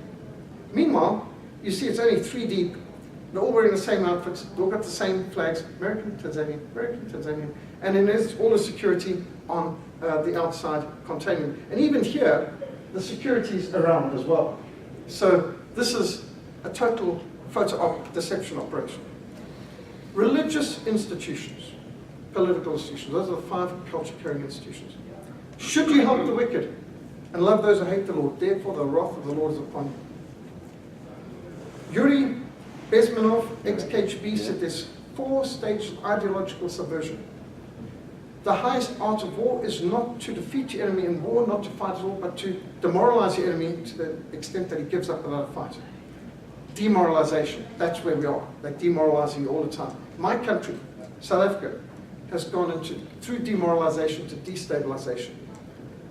Meanwhile, you see it's only 3 deep. They're all wearing the same outfits. They've all got the same flags, American, Tanzanian, and then there's all the security on the outside containment. And even here, the security's around as well. So this is a total photo op deception operation. Religious institutions, political institutions, those are the 5 culture-carrying institutions. Should you help the wicked and love those who hate the Lord, therefore the wrath of the Lord is upon you. Yuri Bezmenov, ex-KGB, said there's 4 stages of ideological subversion. The highest art of war is not to defeat your enemy in war, not to fight at all, but to demoralize your enemy to the extent that he gives up without a fight. Demoralization, that's where we are. They're demoralizing you all the time. My country, South Africa, has gone through demoralization to destabilization.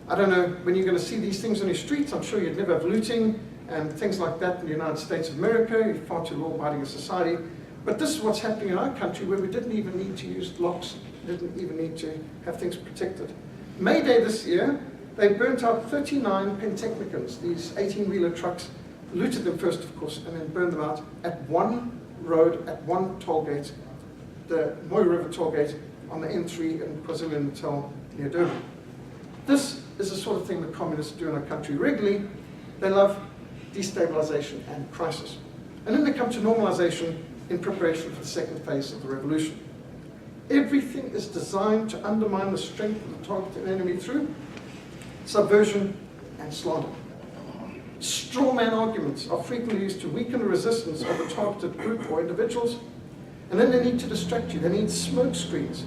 I don't know when you're going to see these things on your streets. I'm sure you'd never have looting and things like that in the United States of America. You're far too law-abiding a society. But this is what's happening in our country, where we didn't even need to use locks, didn't even need to have things protected. May Day this year, They burnt out 39 Pentechnicons, these 18-wheeler trucks, looted them first, of course, and then burned them out at one road, at one toll gate, the Moy River toll gate on the N3 in KwaZulu-Natal near Durban. This is the sort of thing that communists do in our country regularly. They love destabilization and crisis. And then they come to normalization in preparation for the second phase of the revolution. Everything is designed to undermine the strength of the targeted enemy through subversion and slander. Straw man arguments are frequently used to weaken the resistance of a targeted group or individuals, and then they need to distract you. They need smoke screens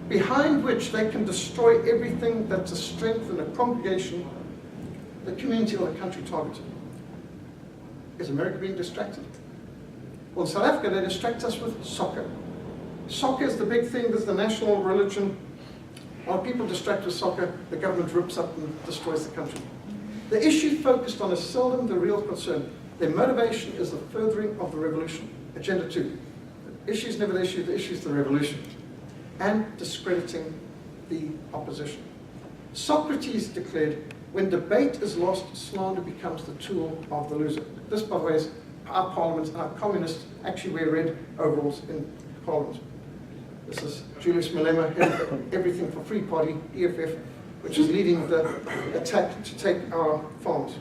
behind which they can destroy everything that's a strength in a congregation, the community, or the country targeted. Is America being distracted? Well, in South Africa, they distract us with soccer. Soccer is the big thing. There's the national religion. While people distract with soccer, the government rips up and destroys the country. The issue focused on is seldom the real concern. Their motivation is the furthering of the revolution. Agenda 2. The issue is never the issue is the revolution. And discrediting the opposition. Socrates declared, when debate is lost, slander becomes the tool of the loser. This, by the way, is our parliament, our communists actually wear red overalls in parliament. This is Julius Malema, head of Everything for Free Party, EFF, which is leading the attack to take our farms.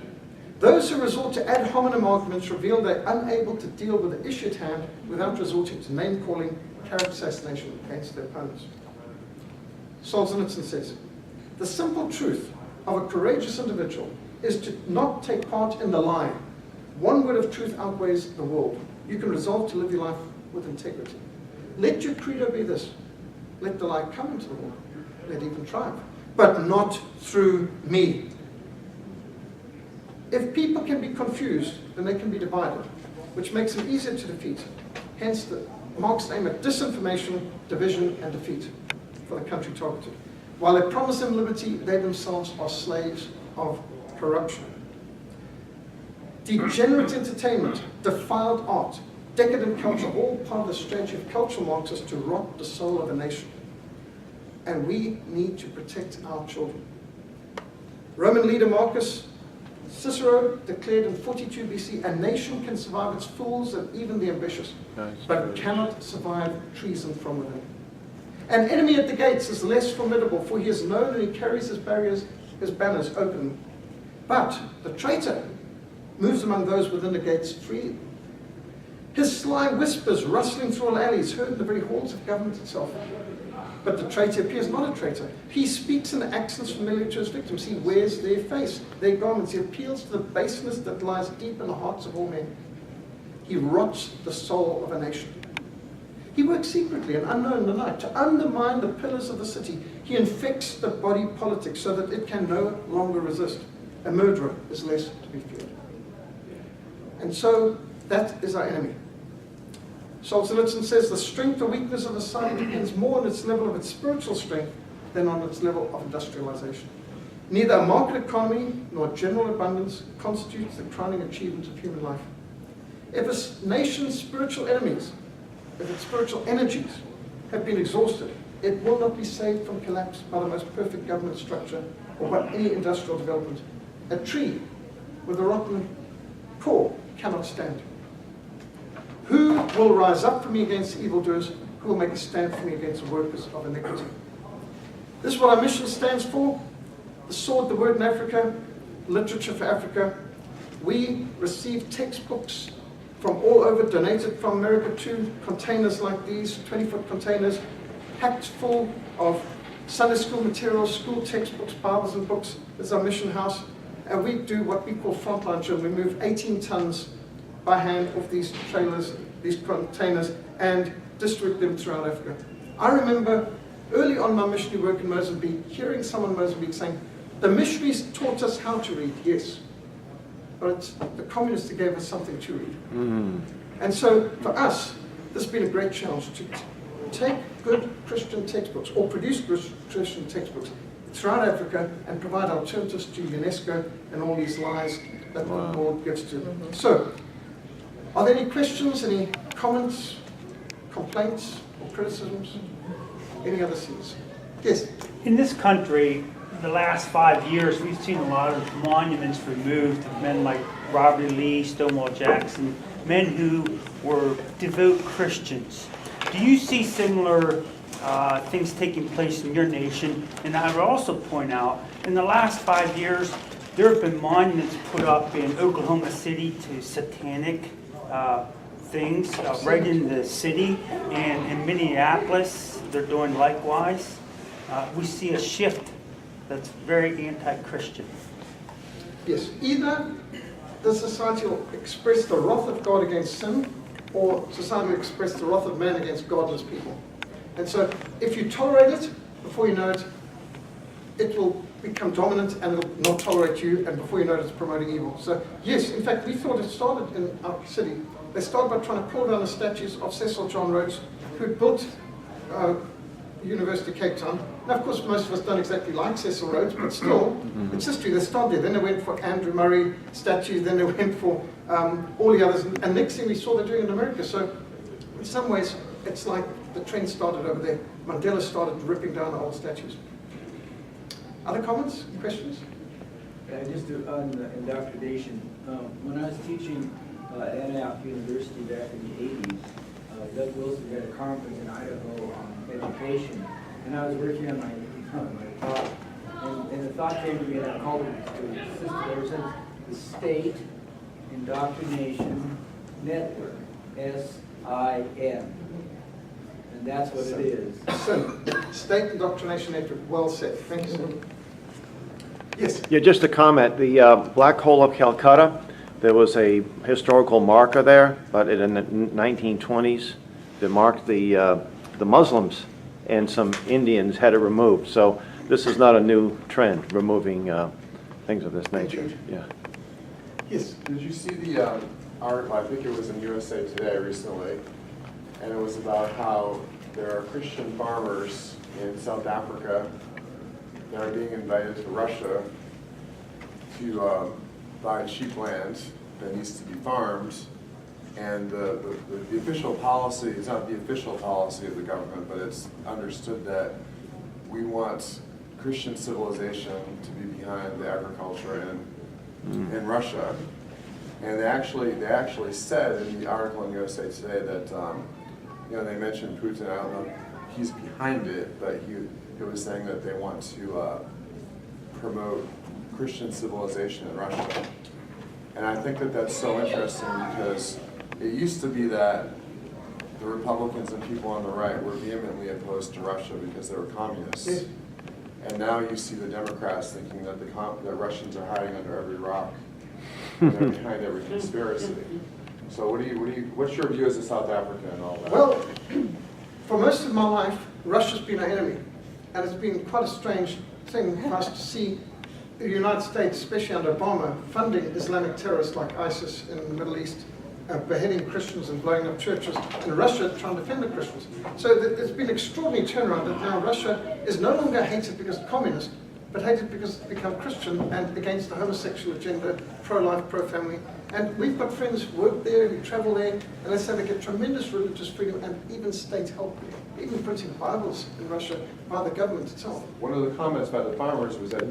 Those who resort to ad hominem arguments reveal they're unable to deal with the issue at hand without resorting to name-calling, character assassination against their opponents. Solzhenitsyn says, the simple truth of a courageous individual is to not take part in the lie. One word of truth outweighs the world. You can resolve to live your life with integrity. Let your credo be this. Let the light come into the world. Let even triumph. But not through me. If people can be confused, then they can be divided, which makes them easier to defeat. Hence, the Marxists aim at disinformation, division, and defeat for the country targeted. While they promise them liberty, they themselves are slaves of corruption. Degenerate entertainment, defiled art, decadent culture, all part of the strategy of cultural Marxists to rot the soul of a nation. And we need to protect our children. Roman leader Marcus Cicero declared in 42 BC, a nation can survive its fools and even the ambitious, but cannot survive treason from within. An enemy at the gates is less formidable, for he is known and he carries his banners open. But the traitor moves among those within the gates freely. His sly whispers rustling through all alleys, heard in the very halls of government itself. But the traitor appears not a traitor. He speaks in accents familiar to his victims. He wears their face, their garments. He appeals to the baseness that lies deep in the hearts of all men. He rots the soul of a nation. He works secretly and unknown in the night to undermine the pillars of the city. He infects the body politic so that it can no longer resist. A murderer is less to be feared. And so that is our enemy. Solzhenitsyn says the strength or weakness of a society depends more on its level of its spiritual strength than on its level of industrialization. Neither a market economy nor general abundance constitutes the crowning achievement of human life. If a nation's spiritual enemies, if its spiritual energies have been exhausted, it will not be saved from collapse by the most perfect government structure or by any industrial development. A tree with a rotten core cannot stand. Who will rise up for me against evildoers? Who will make a stand for me against the workers of iniquity? This is what our mission stands for. The sword, the word in Africa, literature for Africa. We receive textbooks from all over, donated from America to containers like these, 20-foot containers, packed full of Sunday school materials, school textbooks, Bibles and books. This is our mission house. And we do what we call frontline drill. We move 18 tons by hand off these trailers, these containers, and distribute them throughout Africa. I remember early on my missionary work in Mozambique, hearing someone in Mozambique saying, the missionaries taught us how to read, yes, but it's the communists that gave us something to read. And so for us, this has been a great challenge to take good Christian textbooks or produce Christian textbooks throughout Africa and provide alternatives to UNESCO and all these lies that the world gives to them. So, are there any questions, any comments, complaints, or criticisms? Any other things? Yes? In this country, the last 5 years, we've seen a lot of monuments removed of men like Robert E. Lee, Stonewall Jackson, men who were devout Christians. Do you see similar things taking place in your nation? And I would also point out, in the last 5 years, there have been monuments put up in Oklahoma City to satanic things right in the city, and in Minneapolis, they're doing likewise. We see a shift that's very anti-Christian. Yes, either the society will express the wrath of God against sin, or society will express the wrath of man against godless people. And so if you tolerate it, before you know it, it will become dominant and it will not tolerate you, and before you know it, it's promoting evil. So yes, in fact, we thought it started in our city. They started by trying to pull down the statues of Cecil John Rhodes, who built University of Cape Town. Now, of course, most of us don't exactly like Cecil Rhodes, but still, it's history. They started there. Then they went for Andrew Murray statues. Then they went for all the others. And next thing we saw they're doing in America. So in some ways, it's like the trend started over there. Mandela started ripping down the old statues. Other comments, questions? Just on the indoctrination, when I was teaching at Antioch University back in the 80s, Doug Wilson had a conference in Idaho on education, and I was working on my talk, and the thought came to me, and I called it the system ever since, the State Indoctrination Network, SIN, and that's what it is. SIN, State Indoctrination Network. Well said. Thank you, sir. Yes. Yeah, just a comment. The Black Hole of Calcutta, there was a historical marker there, but in the 1920s, that marked the Muslims, and some Indians had it removed. So this is not a new trend, removing things of this nature. Yeah. Yes. Did you see the article, I think it was in USA Today recently, and it was about how there are Christian farmers in South Africa that are being invited to Russia to buy cheap land that needs to be farmed, and the official policy, it's not the official policy of the government, but it's understood that we want Christian civilization to be behind the agriculture in Russia. And they actually said in the article in USA Today that they mentioned Putin. I don't know if he's behind it, but he was saying that they want to promote Christian civilization in Russia. And I think that that's so interesting, because it used to be that the Republicans and people on the right were vehemently opposed to Russia because they were communists. Yes. And now you see the Democrats thinking that the Russians are hiding under every rock, and they're behind every conspiracy. So what's your view as a South African and all that? Well, for most of my life, Russia's been our enemy. And it's been quite a strange thing for us to see the United States, especially under Obama, funding Islamic terrorists like ISIS in the Middle East, beheading Christians and blowing up churches, and Russia trying to defend the Christians. So there's been an extraordinary turnaround that now Russia is no longer hated because it's communist, but hated because it's become Christian and against the homosexual agenda, pro-life, pro-family. And we've got friends who work there, who travel there, and they say they get tremendous religious freedom and even state help, even printing Bibles in Russia by the government itself. One of the comments by the farmers was that